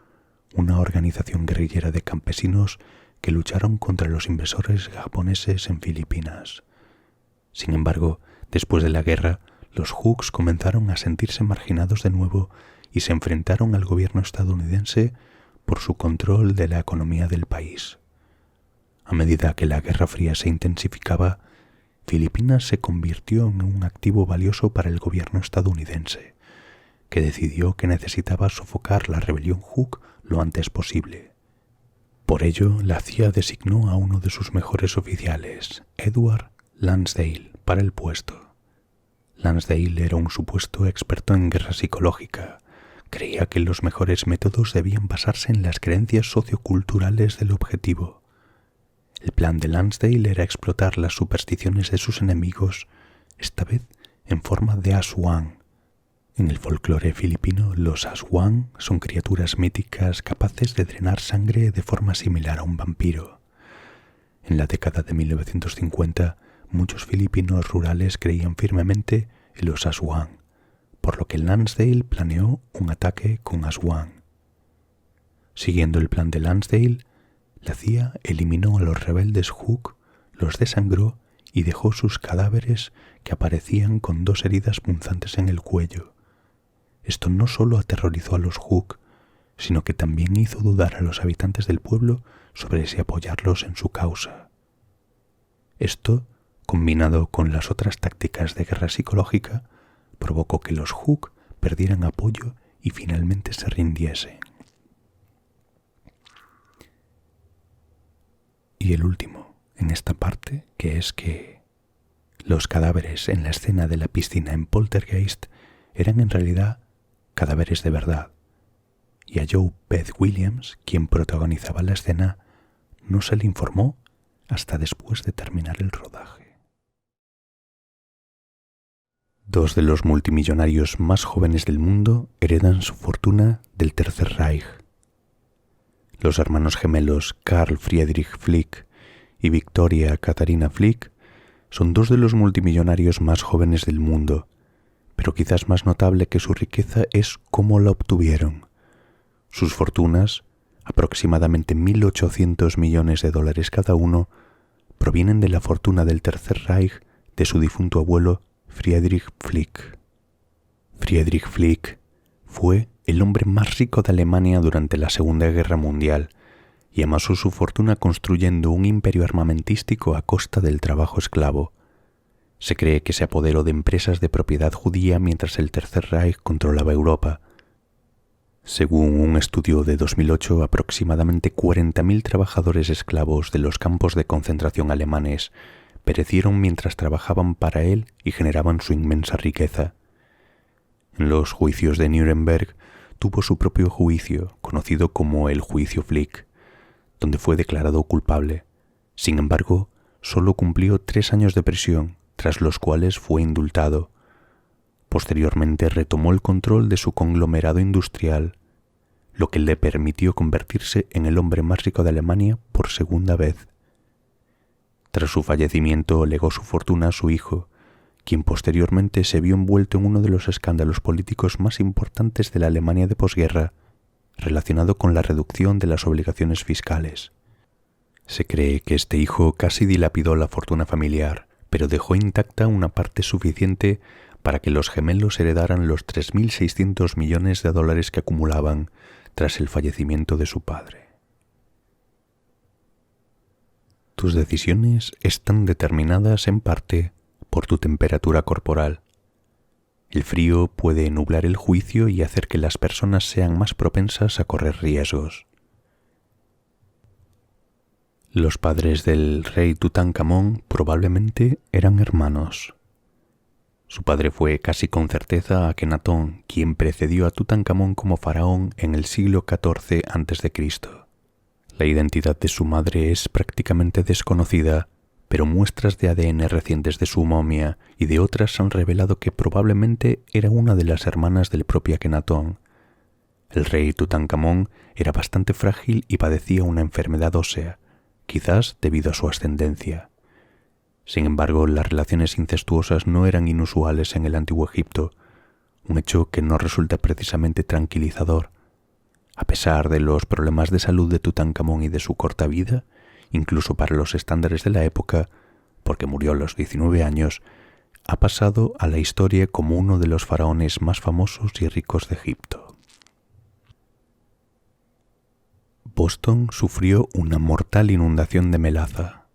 una organización guerrillera de campesinos que lucharon contra los invasores japoneses en Filipinas. Sin embargo, después de la guerra, los Huks comenzaron a sentirse marginados de nuevo y se enfrentaron al gobierno estadounidense por su control de la economía del país. A medida que la Guerra Fría se intensificaba, Filipinas se convirtió en un activo valioso para el gobierno estadounidense, que decidió que necesitaba sofocar la rebelión Huk lo antes posible. Por ello, la CIA designó a uno de sus mejores oficiales, Edward Lansdale, para el puesto. Lansdale era un supuesto experto en guerra psicológica. Creía que los mejores métodos debían basarse en las creencias socioculturales del objetivo. El plan de Lansdale era explotar las supersticiones de sus enemigos, esta vez en forma de aswang. En el folclore filipino, los aswang son criaturas míticas capaces de drenar sangre de forma similar a un vampiro. En la década de 1950, muchos filipinos rurales creían firmemente en los aswang, por lo que Lansdale planeó un ataque con aswang. Siguiendo el plan de Lansdale, la CIA eliminó a los rebeldes Huk, los desangró y dejó sus cadáveres que aparecían con 2 heridas punzantes en el cuello. Esto no solo aterrorizó a los Huk, sino que también hizo dudar a los habitantes del pueblo sobre si apoyarlos en su causa. Esto, combinado con las otras tácticas de guerra psicológica, provocó que los Huk perdieran apoyo y finalmente se rindiesen. Y el último en esta parte, que es que los cadáveres en la escena de la piscina en Poltergeist eran en realidad cadáveres de verdad, y a Joe Beth Williams, quien protagonizaba la escena, no se le informó hasta después de terminar el rodaje. 2 de los multimillonarios más jóvenes del mundo heredan su fortuna del Tercer Reich. Los hermanos gemelos Carl Friedrich Flick y Victoria Katharina Flick son 2 de los multimillonarios más jóvenes del mundo, pero quizás más notable que su riqueza es cómo la obtuvieron. Sus fortunas, aproximadamente 1.800 millones de dólares cada uno, provienen de la fortuna del Tercer Reich de su difunto abuelo Friedrich Flick. Friedrich Flick Fue el hombre más rico de Alemania durante la Segunda Guerra Mundial y amasó su fortuna construyendo un imperio armamentístico a costa del trabajo esclavo. Se cree que se apoderó de empresas de propiedad judía mientras el Tercer Reich controlaba Europa. Según un estudio de 2008, aproximadamente 40.000 trabajadores esclavos de los campos de concentración alemanes perecieron mientras trabajaban para él y generaban su inmensa riqueza. En los juicios de Nuremberg tuvo su propio juicio, conocido como el Juicio Flick, donde fue declarado culpable. Sin embargo, solo cumplió 3 años de prisión, tras los cuales fue indultado. Posteriormente retomó el control de su conglomerado industrial, lo que le permitió convertirse en el hombre más rico de Alemania por segunda vez. Tras su fallecimiento legó su fortuna a su hijo, quien posteriormente se vio envuelto en uno de los escándalos políticos más importantes de la Alemania de posguerra, relacionado con la reducción de las obligaciones fiscales. Se cree que este hijo casi dilapidó la fortuna familiar, pero dejó intacta una parte suficiente para que los gemelos heredaran los 3.600 millones de dólares que acumulaban tras el fallecimiento de su padre. Tus decisiones están determinadas en parte por tu temperatura corporal. El frío puede nublar el juicio y hacer que las personas sean más propensas a correr riesgos. Los padres del rey Tutankamón probablemente eran hermanos. Su padre fue casi con certeza Akenatón, quien precedió a Tutankamón como faraón en el siglo XIV a.C. La identidad de su madre es prácticamente desconocida, pero muestras de ADN recientes de su momia y de otras han revelado que probablemente era una de las hermanas del propio Akenatón. El rey Tutankamón era bastante frágil y padecía una enfermedad ósea, quizás debido a su ascendencia. Sin embargo, las relaciones incestuosas no eran inusuales en el Antiguo Egipto, un hecho que no resulta precisamente tranquilizador. A pesar de los problemas de salud de Tutankamón y de su corta vida, incluso para los estándares de la época, porque murió a los 19 años, ha pasado a la historia como uno de los faraones más famosos y ricos de Egipto. Boston sufrió una mortal inundación de melaza.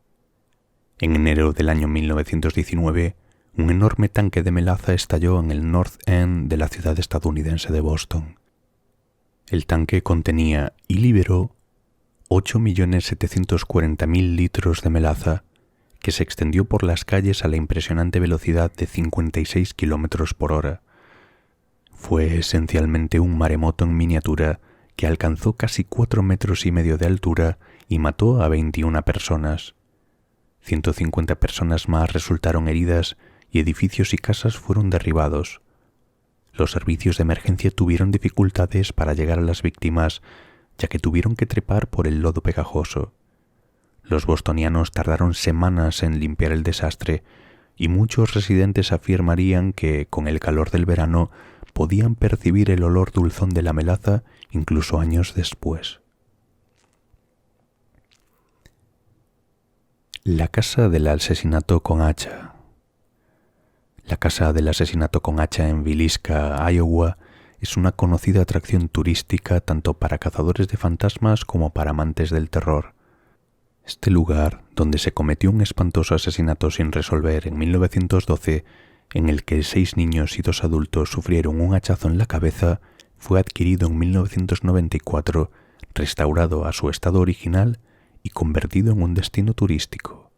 En enero del año 1919, un enorme tanque de melaza estalló en el North End de la ciudad estadounidense de Boston. El tanque contenía y liberó 8.740.000 litros de melaza, que se extendió por las calles a la impresionante velocidad de 56 kilómetros por hora. Fue esencialmente un maremoto en miniatura que alcanzó casi 4,5 metros de altura y mató a 21 personas. 150 personas más resultaron heridas y edificios y casas fueron derribados. Los servicios de emergencia tuvieron dificultades para llegar a las víctimas, ya que tuvieron que trepar por el lodo pegajoso. Los bostonianos tardaron semanas en limpiar el desastre y muchos residentes afirmarían que, con el calor del verano, podían percibir el olor dulzón de la melaza incluso años después. La casa del asesinato con hacha. La casa del asesinato con hacha en Villisca, Iowa, es una conocida atracción turística tanto para cazadores de fantasmas como para amantes del terror. Este lugar, donde se cometió un espantoso asesinato sin resolver en 1912, en el que 6 niños y 2 adultos sufrieron un hachazo en la cabeza, fue adquirido en 1994, restaurado a su estado original y convertido en un destino turístico.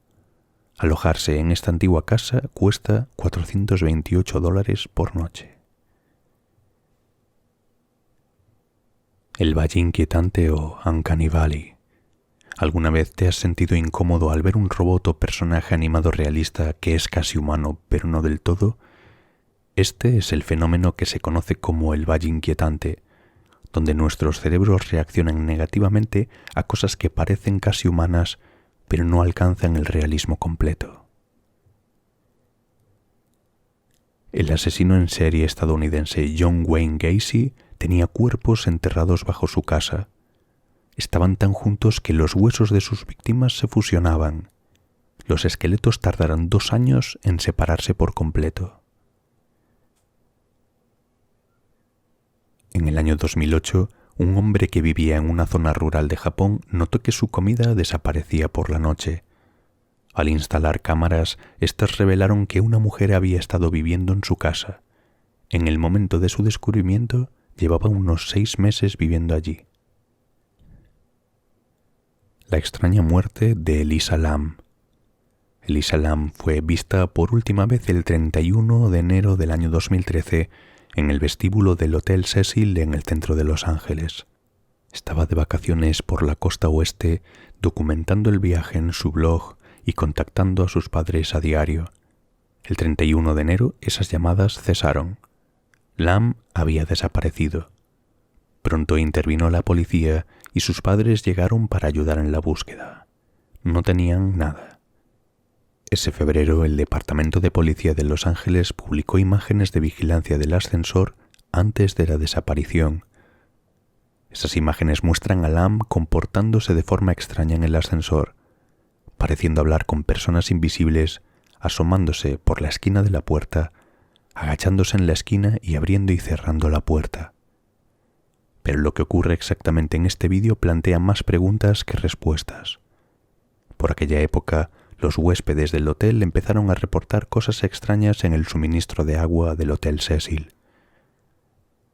Alojarse en esta antigua casa cuesta $428 por noche. El Valle Inquietante o Uncanny Valley. ¿Alguna vez te has sentido incómodo al ver un robot o personaje animado realista que es casi humano, pero no del todo? Este es el fenómeno que se conoce como el Valle Inquietante, donde nuestros cerebros reaccionan negativamente a cosas que parecen casi humanas, pero no alcanzan el realismo completo. El asesino en serie estadounidense John Wayne Gacy tenía cuerpos enterrados bajo su casa. Estaban tan juntos que los huesos de sus víctimas se fusionaban. Los esqueletos tardaron 2 años en separarse por completo. En el año 2008, un hombre que vivía en una zona rural de Japón notó que su comida desaparecía por la noche. Al instalar cámaras, estas revelaron que una mujer había estado viviendo en su casa. En el momento de su descubrimiento, llevaba unos 6 meses viviendo allí. La extraña muerte de Elisa Lam. Elisa Lam fue vista por última vez el 31 de enero del año 2013 en el vestíbulo del Hotel Cecil en el centro de Los Ángeles. Estaba de vacaciones por la costa oeste, documentando el viaje en su blog y contactando a sus padres a diario. El 31 de enero esas llamadas cesaron. Lam había desaparecido. Pronto intervino la policía y sus padres llegaron para ayudar en la búsqueda. No tenían nada. Ese febrero, el Departamento de Policía de Los Ángeles publicó imágenes de vigilancia del ascensor antes de la desaparición. Esas imágenes muestran a Lam comportándose de forma extraña en el ascensor, pareciendo hablar con personas invisibles, asomándose por la esquina de la puerta, agachándose en la esquina y abriendo y cerrando la puerta. Pero lo que ocurre exactamente en este vídeo plantea más preguntas que respuestas. Por aquella época, los huéspedes del hotel empezaron a reportar cosas extrañas en el suministro de agua del Hotel Cecil.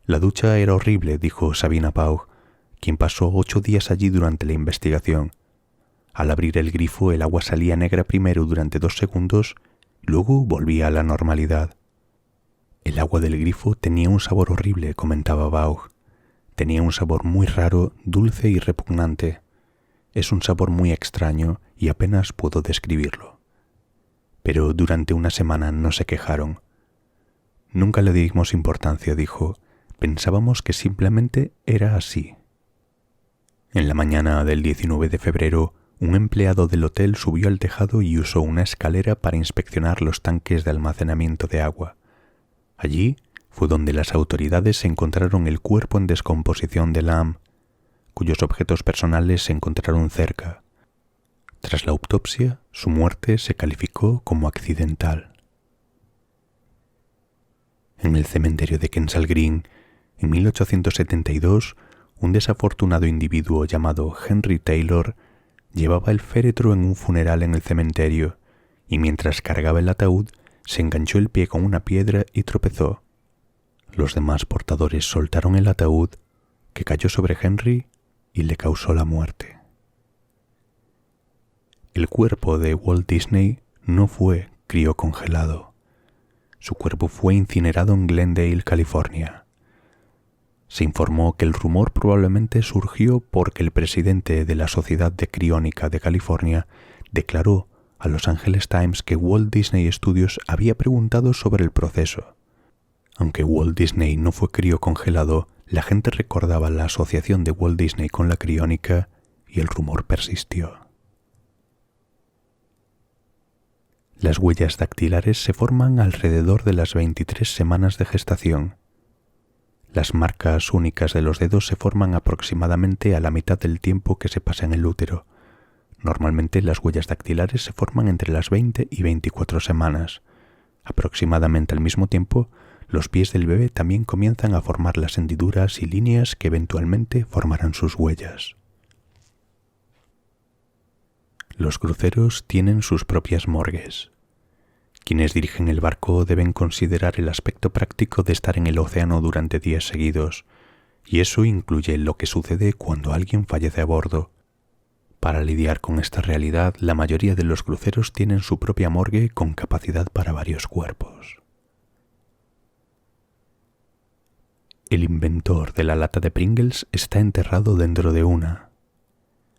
La ducha era horrible, dijo Sabina Pau, quien pasó 8 días allí durante la investigación. Al abrir el grifo, el agua salía negra primero durante 2 segundos, luego volvía a la normalidad. El agua del grifo tenía un sabor horrible, comentaba Pau. Tenía un sabor muy raro, dulce y repugnante. Es un sabor muy extraño y apenas puedo describirlo. Pero durante una semana no se quejaron. Nunca le dimos importancia, dijo. Pensábamos que simplemente era así. En la mañana del 19 de febrero, un empleado del hotel subió al tejado y usó una escalera para inspeccionar los tanques de almacenamiento de agua. Allí fue donde las autoridades encontraron el cuerpo en descomposición de Lam, cuyos objetos personales se encontraron cerca. Tras la autopsia, su muerte se calificó como accidental. En el cementerio de Kensal Green, en 1872, un desafortunado individuo llamado Henry Taylor llevaba el féretro en un funeral en el cementerio y mientras cargaba el ataúd se enganchó el pie con una piedra y tropezó. Los demás portadores soltaron el ataúd, que cayó sobre Henry y le causó la muerte. El cuerpo de Walt Disney no fue criocongelado. Su cuerpo fue incinerado en Glendale, California. Se informó que el rumor probablemente surgió porque el presidente de la Sociedad de Criónica de California declaró a Los Angeles Times que Walt Disney Studios había preguntado sobre el proceso. Aunque Walt Disney no fue criocongelado, la gente recordaba la asociación de Walt Disney con la criónica y el rumor persistió. Las huellas dactilares se forman alrededor de las 23 semanas de gestación. Las marcas únicas de los dedos se forman aproximadamente a la mitad del tiempo que se pasa en el útero. Normalmente las huellas dactilares se forman entre las 20 y 24 semanas. Aproximadamente al mismo tiempo, los pies del bebé también comienzan a formar las hendiduras y líneas que eventualmente formarán sus huellas. Los cruceros tienen sus propias morgues. Quienes dirigen el barco deben considerar el aspecto práctico de estar en el océano durante días seguidos, y eso incluye lo que sucede cuando alguien fallece a bordo. Para lidiar con esta realidad, la mayoría de los cruceros tienen su propia morgue con capacidad para varios cuerpos. El inventor de la lata de Pringles está enterrado dentro de una.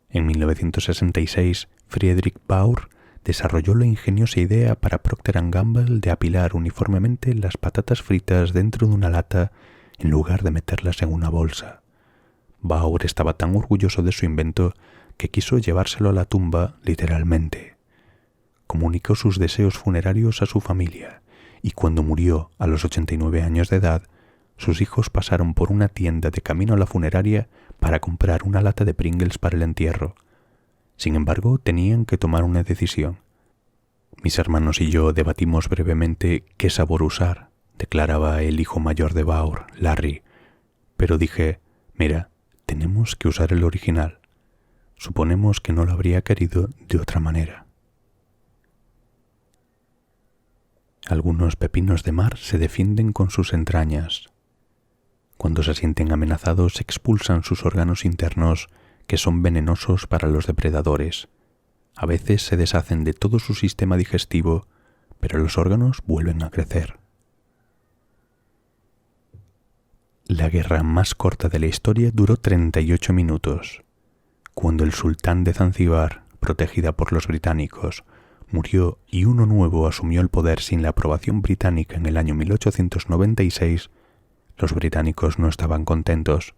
En 1966, Friedrich Bauer desarrolló la ingeniosa idea para Procter & Gamble de apilar uniformemente las patatas fritas dentro de una lata en lugar de meterlas en una bolsa. Bauer estaba tan orgulloso de su invento que quiso llevárselo a la tumba literalmente. Comunicó sus deseos funerarios a su familia y cuando murió a los 89 años de edad, sus hijos pasaron por una tienda de camino a la funeraria para comprar una lata de Pringles para el entierro. Sin embargo, tenían que tomar una decisión. Mis hermanos y yo debatimos brevemente qué sabor usar, declaraba el hijo mayor de Bauer, Larry. pero dije, mira, tenemos que usar el original. Suponemos que no lo habría querido de otra manera. Algunos pepinos de mar se defienden con sus entrañas. Cuando se sienten amenazados, expulsan sus órganos internos, que son venenosos para los depredadores. A veces se deshacen de todo su sistema digestivo, pero los órganos vuelven a crecer. La guerra más corta de la historia duró 38 minutos. Cuando el sultán de Zanzíbar, protegida por los británicos, murió y uno nuevo asumió el poder sin la aprobación británica en el año 1896, los británicos no estaban contentos.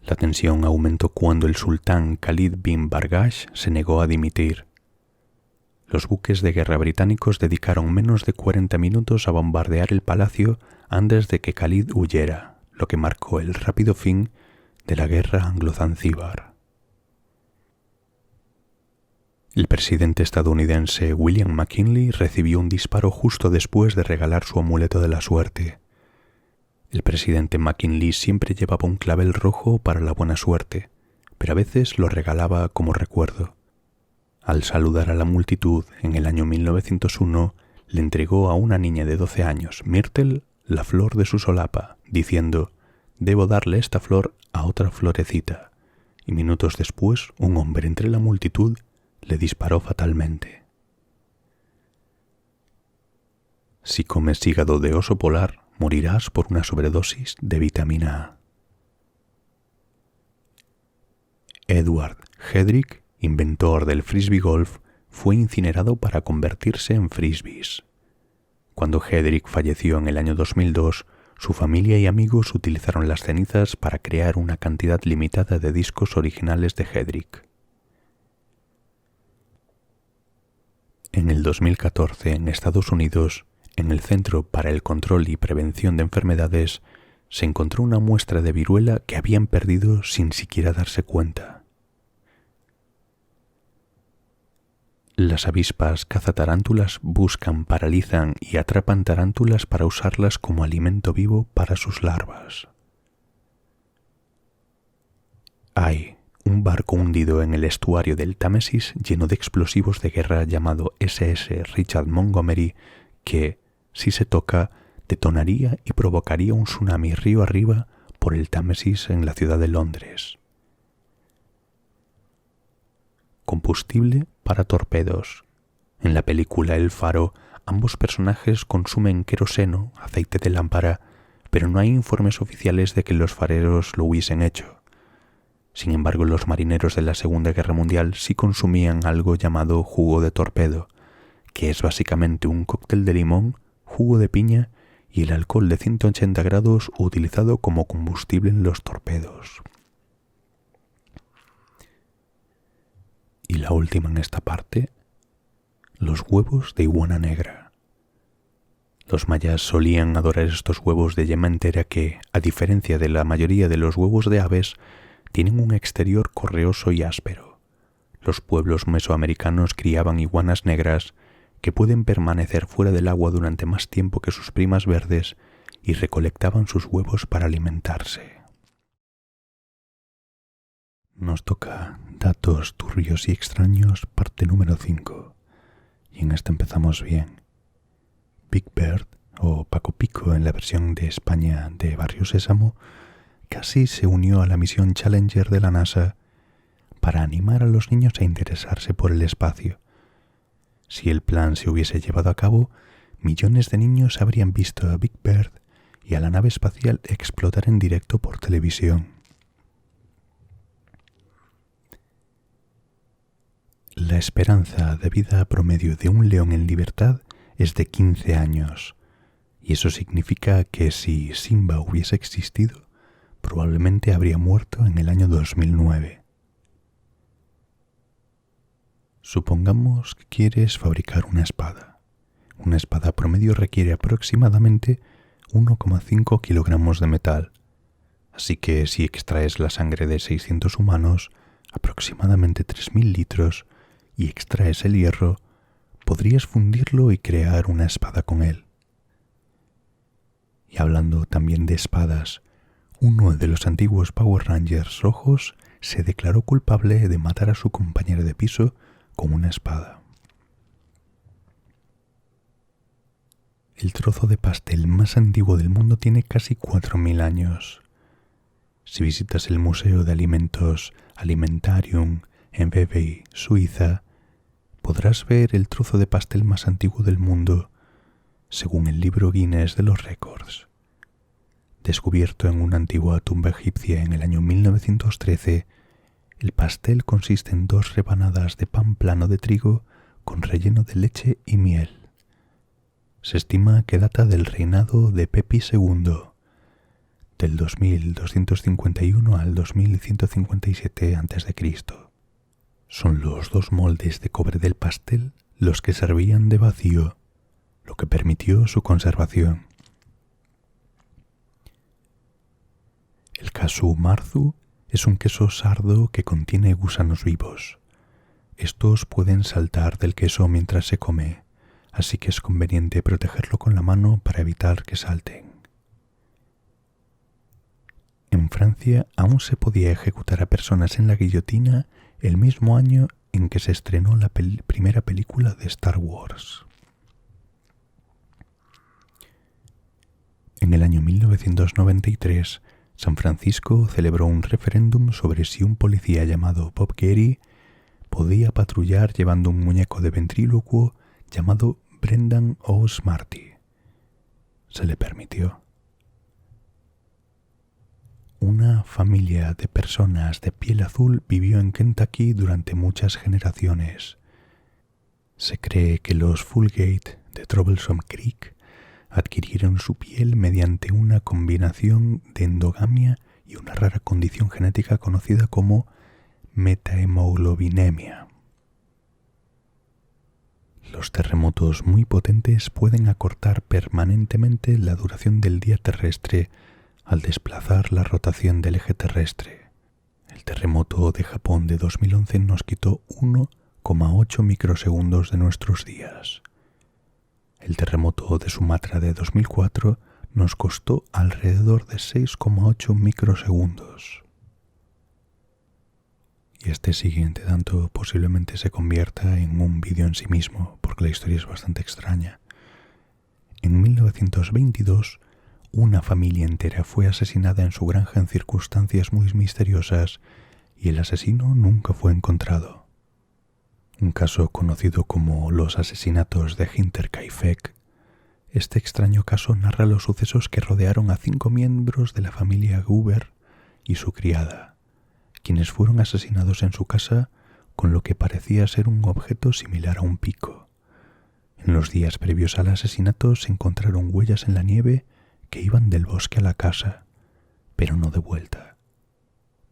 La tensión aumentó cuando el sultán Khalid bin Bargash se negó a dimitir. Los buques de guerra británicos dedicaron menos de 40 minutos a bombardear el palacio antes de que Khalid huyera, lo que marcó el rápido fin de la guerra anglo-zanzíbar. El presidente estadounidense William McKinley recibió un disparo justo después de regalar su amuleto de la suerte. El presidente McKinley siempre llevaba un clavel rojo para la buena suerte, pero a veces lo regalaba como recuerdo. Al saludar a la multitud en el año 1901, le entregó a una niña de 12 años, Myrtle, la flor de su solapa, diciendo, «Debo darle esta flor a otra florecita». Y minutos después, un hombre entre la multitud le disparó fatalmente. Si comes hígado de oso polar, morirás por una sobredosis de vitamina A. Edward Hedrick, inventor del frisbee golf, fue incinerado para convertirse en frisbees. Cuando Hedrick falleció en el año 2002, su familia y amigos utilizaron las cenizas para crear una cantidad limitada de discos originales de Hedrick. En el 2014, en Estados Unidos, en el Centro para el Control y Prevención de Enfermedades, se encontró una muestra de viruela que habían perdido sin siquiera darse cuenta. Las avispas cazatarántulas buscan, paralizan y atrapan tarántulas para usarlas como alimento vivo para sus larvas. Hay un barco hundido en el estuario del Támesis lleno de explosivos de guerra llamado SS Richard Montgomery que, si se toca, detonaría y provocaría un tsunami río arriba por el Támesis en la ciudad de Londres. Combustible para torpedos. En la película El Faro, ambos personajes consumen queroseno, aceite de lámpara, pero no hay informes oficiales de que los fareros lo hubiesen hecho. Sin embargo, los marineros de la Segunda Guerra Mundial sí consumían algo llamado jugo de torpedo, que es básicamente un cóctel de limón, jugo de piña y el alcohol de 180 grados utilizado como combustible en los torpedos. Y la última en esta parte, los huevos de iguana negra. Los mayas solían adorar estos huevos de yema entera que, a diferencia de la mayoría de los huevos de aves, tienen un exterior correoso y áspero. Los pueblos mesoamericanos criaban iguanas negras que pueden permanecer fuera del agua durante más tiempo que sus primas verdes y recolectaban sus huevos para alimentarse. Nos toca datos turbios y extraños, parte número 5. Y en esta empezamos bien. Big Bird, o Paco Pico en la versión de España de Barrio Sésamo, casi se unió a la misión Challenger de la NASA para animar a los niños a interesarse por el espacio. Si el plan se hubiese llevado a cabo, millones de niños habrían visto a Big Bird y a la nave espacial explotar en directo por televisión. La esperanza de vida promedio de un león en libertad es de 15 años, y eso significa que si Simba hubiese existido, probablemente habría muerto en el año 2009. Supongamos que quieres fabricar una espada. Una espada promedio requiere aproximadamente 1,5 kilogramos de metal. Así que si extraes la sangre de 600 humanos, aproximadamente 3.000 litros, y extraes el hierro, podrías fundirlo y crear una espada con él. Y hablando también de espadas, uno de los antiguos Power Rangers rojos se declaró culpable de matar a su compañero de piso con una espada. El trozo de pastel más antiguo del mundo tiene casi 4.000 años. Si visitas el Museo de Alimentos Alimentarium en Vevey, Suiza, podrás ver el trozo de pastel más antiguo del mundo, según el libro Guinness de los Récords. Descubierto en una antigua tumba egipcia en el año 1913, el pastel consiste en 2 rebanadas de pan plano de trigo con relleno de leche y miel. Se estima que data del reinado de Pepi II, del 2251 al 2157 a.C. Son los 2 moldes de cobre del pastel los que servían de vacío, lo que permitió su conservación. El casu marzu es un queso sardo que contiene gusanos vivos. Estos pueden saltar del queso mientras se come, así que es conveniente protegerlo con la mano para evitar que salten. En Francia aún se podía ejecutar a personas en la guillotina el mismo año en que se estrenó la primera película de Star Wars. En el año 1993, San Francisco celebró un referéndum sobre si un policía llamado Bob Gary podía patrullar llevando un muñeco de ventrílocuo llamado Brendan O. Smarty. Se le permitió. Una familia de personas de piel azul vivió en Kentucky durante muchas generaciones. Se cree que los Fulgate de Troublesome Creek adquirieron su piel mediante una combinación de endogamia y una rara condición genética conocida como metahemoglobinemia. Los terremotos muy potentes pueden acortar permanentemente la duración del día terrestre al desplazar la rotación del eje terrestre. El terremoto de Japón de 2011 nos quitó 1,8 microsegundos de nuestros días. El terremoto de Sumatra de 2004 nos costó alrededor de 6,8 microsegundos. Y este siguiente dato posiblemente se convierta en un vídeo en sí mismo, porque la historia es bastante extraña. En 1922, una familia entera fue asesinada en su granja en circunstancias muy misteriosas y el asesino nunca fue encontrado. Un caso conocido como los asesinatos de Hinterkaifeck. Este extraño caso narra los sucesos que rodearon a 5 miembros de la familia Gruber y su criada, quienes fueron asesinados en su casa con lo que parecía ser un objeto similar a un pico. En los días previos al asesinato se encontraron huellas en la nieve que iban del bosque a la casa, pero no de vuelta.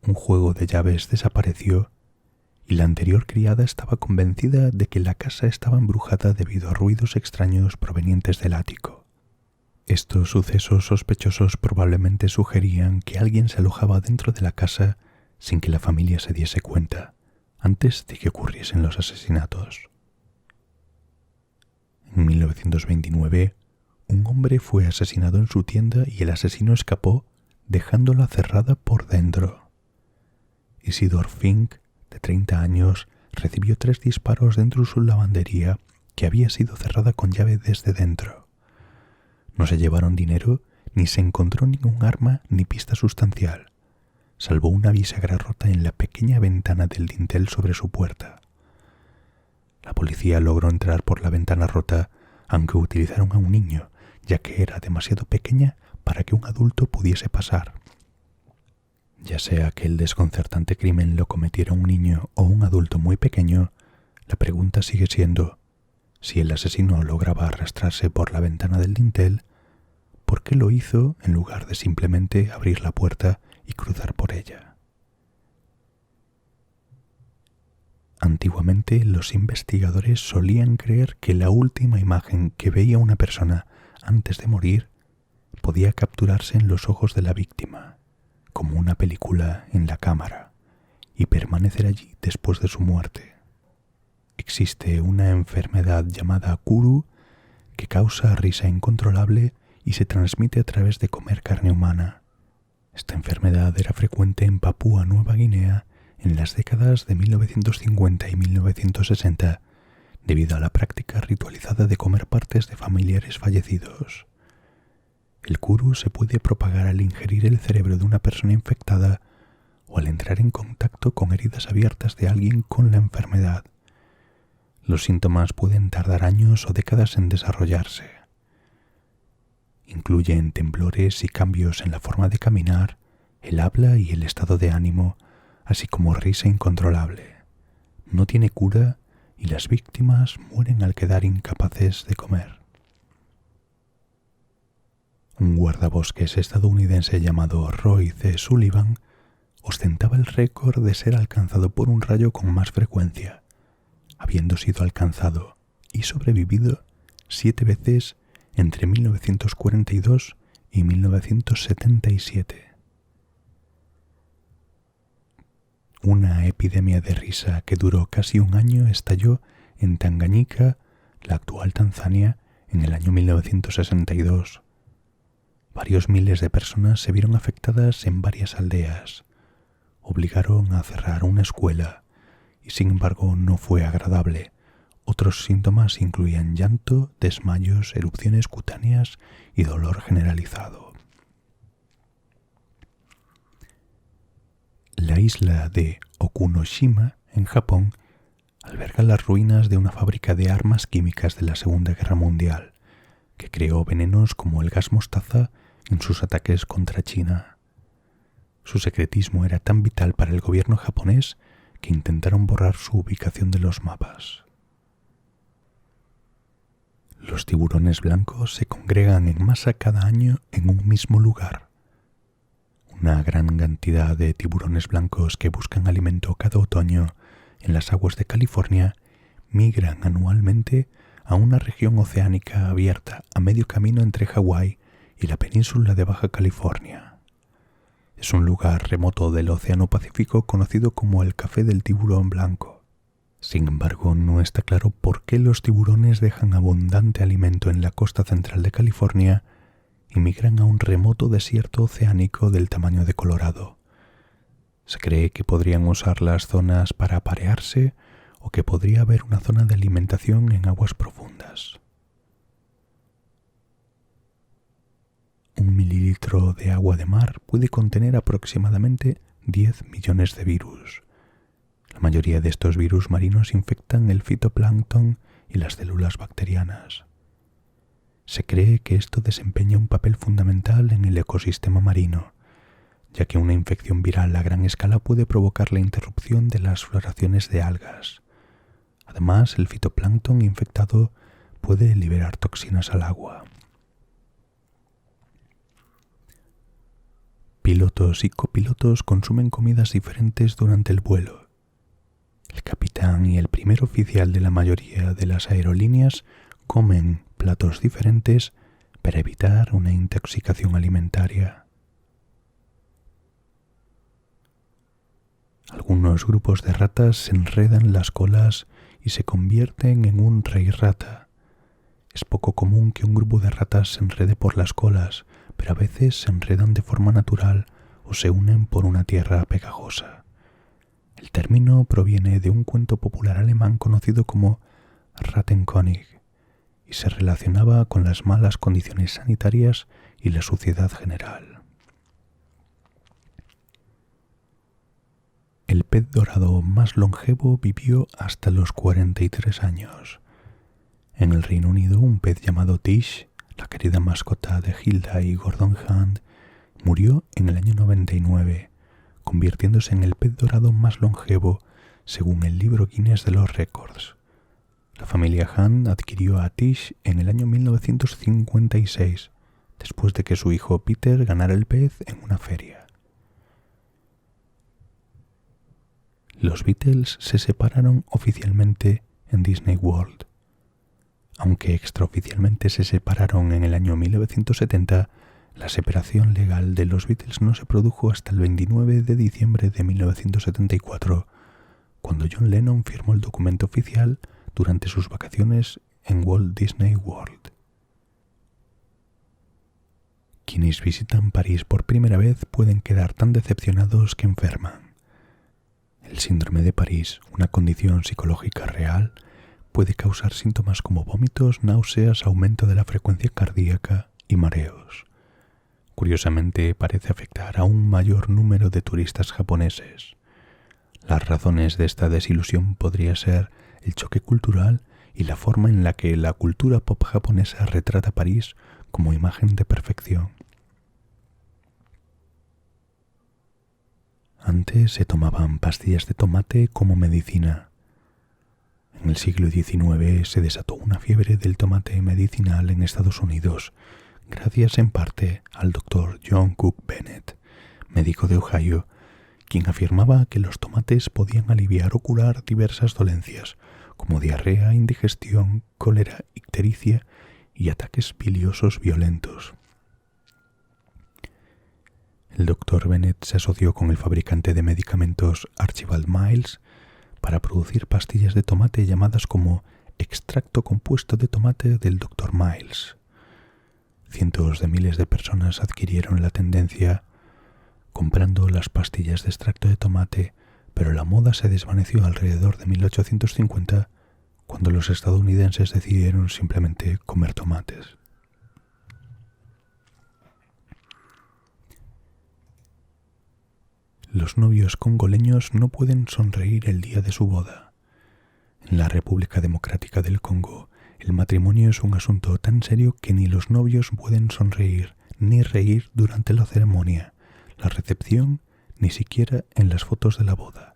Un juego de llaves desapareció y la anterior criada estaba convencida de que la casa estaba embrujada debido a ruidos extraños provenientes del ático. Estos sucesos sospechosos probablemente sugerían que alguien se alojaba dentro de la casa sin que la familia se diese cuenta, antes de que ocurriesen los asesinatos. En 1929, un hombre fue asesinado en su tienda y el asesino escapó dejándola cerrada por dentro. Isidor Fink, de 30 años, recibió 3 disparos dentro de su lavandería que había sido cerrada con llave desde dentro. No se llevaron dinero, ni se encontró ningún arma ni pista sustancial, salvo una bisagra rota en la pequeña ventana del dintel sobre su puerta. La policía logró entrar por la ventana rota, aunque utilizaron a un niño, ya que era demasiado pequeña para que un adulto pudiese pasar. Ya sea que el desconcertante crimen lo cometiera un niño o un adulto muy pequeño, la pregunta sigue siendo, si el asesino lograba arrastrarse por la ventana del dintel, ¿por qué lo hizo en lugar de simplemente abrir la puerta y cruzar por ella? Antiguamente, los investigadores solían creer que la última imagen que veía una persona antes de morir podía capturarse en los ojos de la víctima, como una película en la cámara, y permanecer allí después de su muerte. Existe una enfermedad llamada Kuru que causa risa incontrolable y se transmite a través de comer carne humana. Esta enfermedad era frecuente en Papúa Nueva Guinea en las décadas de 1950 y 1960, debido a la práctica ritualizada de comer partes de familiares fallecidos. El kuru se puede propagar al ingerir el cerebro de una persona infectada o al entrar en contacto con heridas abiertas de alguien con la enfermedad. Los síntomas pueden tardar años o décadas en desarrollarse. Incluyen temblores y cambios en la forma de caminar, el habla y el estado de ánimo, así como risa incontrolable. No tiene cura y las víctimas mueren al quedar incapaces de comer. Un guardabosques estadounidense llamado Roy C. Sullivan ostentaba el récord de ser alcanzado por un rayo con más frecuencia, habiendo sido alcanzado y sobrevivido 7 veces entre 1942 y 1977. Una epidemia de risa que duró casi un año estalló en Tanganyika, la actual Tanzania, en el año 1962. Varios miles de personas se vieron afectadas en varias aldeas. Obligaron a cerrar una escuela y sin embargo no fue agradable. Otros síntomas incluían llanto, desmayos, erupciones cutáneas y dolor generalizado. La isla de Okunoshima, en Japón, alberga las ruinas de una fábrica de armas químicas de la Segunda Guerra Mundial, que creó venenos como el gas mostaza en sus ataques contra China. Su secretismo era tan vital para el gobierno japonés que intentaron borrar su ubicación de los mapas. Los tiburones blancos se congregan en masa cada año en un mismo lugar. Una gran cantidad de tiburones blancos que buscan alimento cada otoño en las aguas de California migran anualmente a una región oceánica abierta a medio camino entre Hawái y la península de Baja California. Es un lugar remoto del Océano Pacífico conocido como el Café del Tiburón Blanco. Sin embargo, no está claro por qué los tiburones dejan abundante alimento en la costa central de California y migran a un remoto desierto oceánico del tamaño de Colorado. Se cree que podrían usar las zonas para aparearse o que podría haber una zona de alimentación en aguas profundas. 1 mililitro de agua de mar puede contener aproximadamente 10 millones de virus. La mayoría de estos virus marinos infectan el fitoplancton y las células bacterianas. Se cree que esto desempeña un papel fundamental en el ecosistema marino, ya que una infección viral a gran escala puede provocar la interrupción de las floraciones de algas. Además, el fitoplancton infectado puede liberar toxinas al agua. Pilotos y copilotos consumen comidas diferentes durante el vuelo. El capitán y el primer oficial de la mayoría de las aerolíneas comen platos diferentes para evitar una intoxicación alimentaria. Algunos grupos de ratas se enredan las colas y se convierten en un rey rata. Es poco común que un grupo de ratas se enrede por las colas, pero a veces se enredan de forma natural o se unen por una tierra pegajosa. El término proviene de un cuento popular alemán conocido como Rattenkönig y se relacionaba con las malas condiciones sanitarias y la suciedad general. El pez dorado más longevo vivió hasta los 43 años. En el Reino Unido, un pez llamado Tish, la querida mascota de Hilda y Gordon Hunt, murió en el año 99, convirtiéndose en el pez dorado más longevo según el libro Guinness de los récords. La familia Hunt adquirió a Tish en el año 1956, después de que su hijo Peter ganara el pez en una feria. Los Beatles se separaron oficialmente en Disney World. Aunque extraoficialmente se separaron en el año 1970, la separación legal de los Beatles no se produjo hasta el 29 de diciembre de 1974, cuando John Lennon firmó el documento oficial durante sus vacaciones en Walt Disney World. Quienes visitan París por primera vez pueden quedar tan decepcionados que enferman. El síndrome de París, una condición psicológica real, puede causar síntomas como vómitos, náuseas, aumento de la frecuencia cardíaca y mareos. Curiosamente, parece afectar a un mayor número de turistas japoneses. Las razones de esta desilusión podría ser el choque cultural y la forma en la que la cultura pop japonesa retrata París como imagen de perfección. Antes se tomaban pastillas de tomate como medicina. En el siglo XIX se desató una fiebre del tomate medicinal en Estados Unidos, gracias en parte al Dr. John Cook Bennett, médico de Ohio, quien afirmaba que los tomates podían aliviar o curar diversas dolencias, como diarrea, indigestión, cólera, ictericia y ataques biliosos violentos. El Dr. Bennett se asoció con el fabricante de medicamentos Archibald Miles para producir pastillas de tomate llamadas como extracto compuesto de tomate del Dr. Miles. Cientos de miles de personas adquirieron la tendencia comprando las pastillas de extracto de tomate, pero la moda se desvaneció alrededor de 1850, cuando los estadounidenses decidieron simplemente comer tomates. Los novios congoleños no pueden sonreír el día de su boda. En la República Democrática del Congo, el matrimonio es un asunto tan serio que ni los novios pueden sonreír ni reír durante la ceremonia, la recepción, ni siquiera en las fotos de la boda.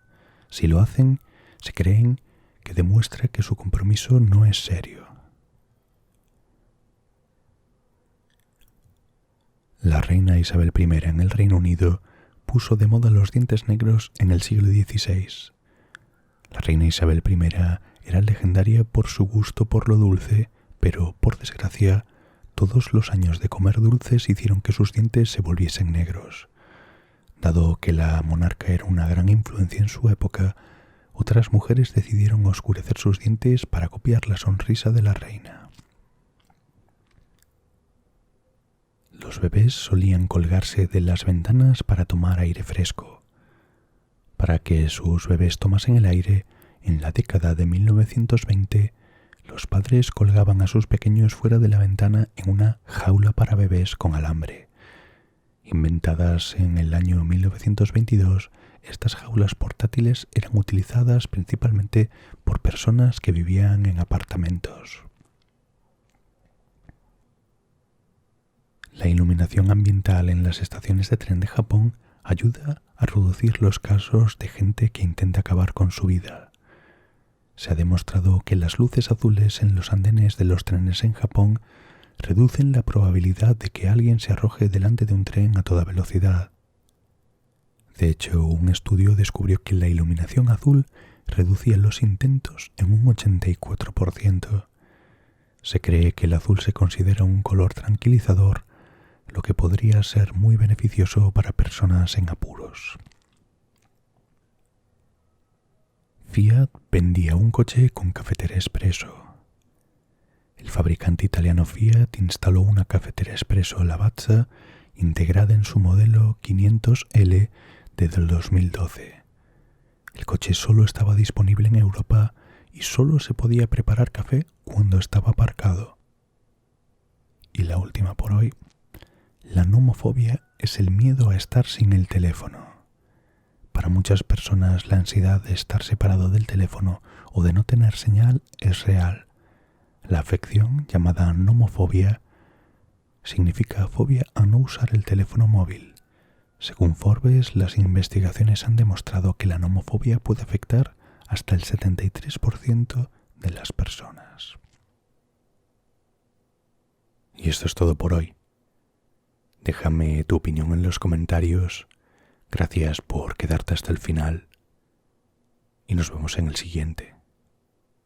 Si lo hacen, se creen que demuestra que su compromiso no es serio. La reina Isabel I en el Reino Unido puso de moda los dientes negros en el siglo XVI. La reina Isabel I era legendaria por su gusto por lo dulce, pero, por desgracia, todos los años de comer dulces hicieron que sus dientes se volviesen negros. Dado que la monarca era una gran influencia en su época, otras mujeres decidieron oscurecer sus dientes para copiar la sonrisa de la reina. Los bebés solían colgarse de las ventanas para tomar aire fresco. Para que sus bebés tomasen el aire, en la década de 1920, los padres colgaban a sus pequeños fuera de la ventana en una jaula para bebés con alambre. Inventadas en el año 1922, estas jaulas portátiles eran utilizadas principalmente por personas que vivían en apartamentos. La iluminación ambiental en las estaciones de tren de Japón ayuda a reducir los casos de gente que intenta acabar con su vida. Se ha demostrado que las luces azules en los andenes de los trenes en Japón reducen la probabilidad de que alguien se arroje delante de un tren a toda velocidad. De hecho, un estudio descubrió que la iluminación azul reducía los intentos en un 84%. Se cree que el azul se considera un color tranquilizador, lo que podría ser muy beneficioso para personas en apuros. Fiat vendía un coche con cafetera expreso. El fabricante italiano Fiat instaló una cafetera expreso Lavazza integrada en su modelo 500L desde el 2012. El coche solo estaba disponible en Europa y solo se podía preparar café cuando estaba aparcado. Y la última por hoy. La nomofobia es el miedo a estar sin el teléfono. Para muchas personas la ansiedad de estar separado del teléfono o de no tener señal es real. La afección, llamada nomofobia, significa fobia a no usar el teléfono móvil. Según Forbes, las investigaciones han demostrado que la nomofobia puede afectar hasta el 73% de las personas. Y esto es todo por hoy. Déjame tu opinión en los comentarios. Gracias por quedarte hasta el final. Y nos vemos en el siguiente.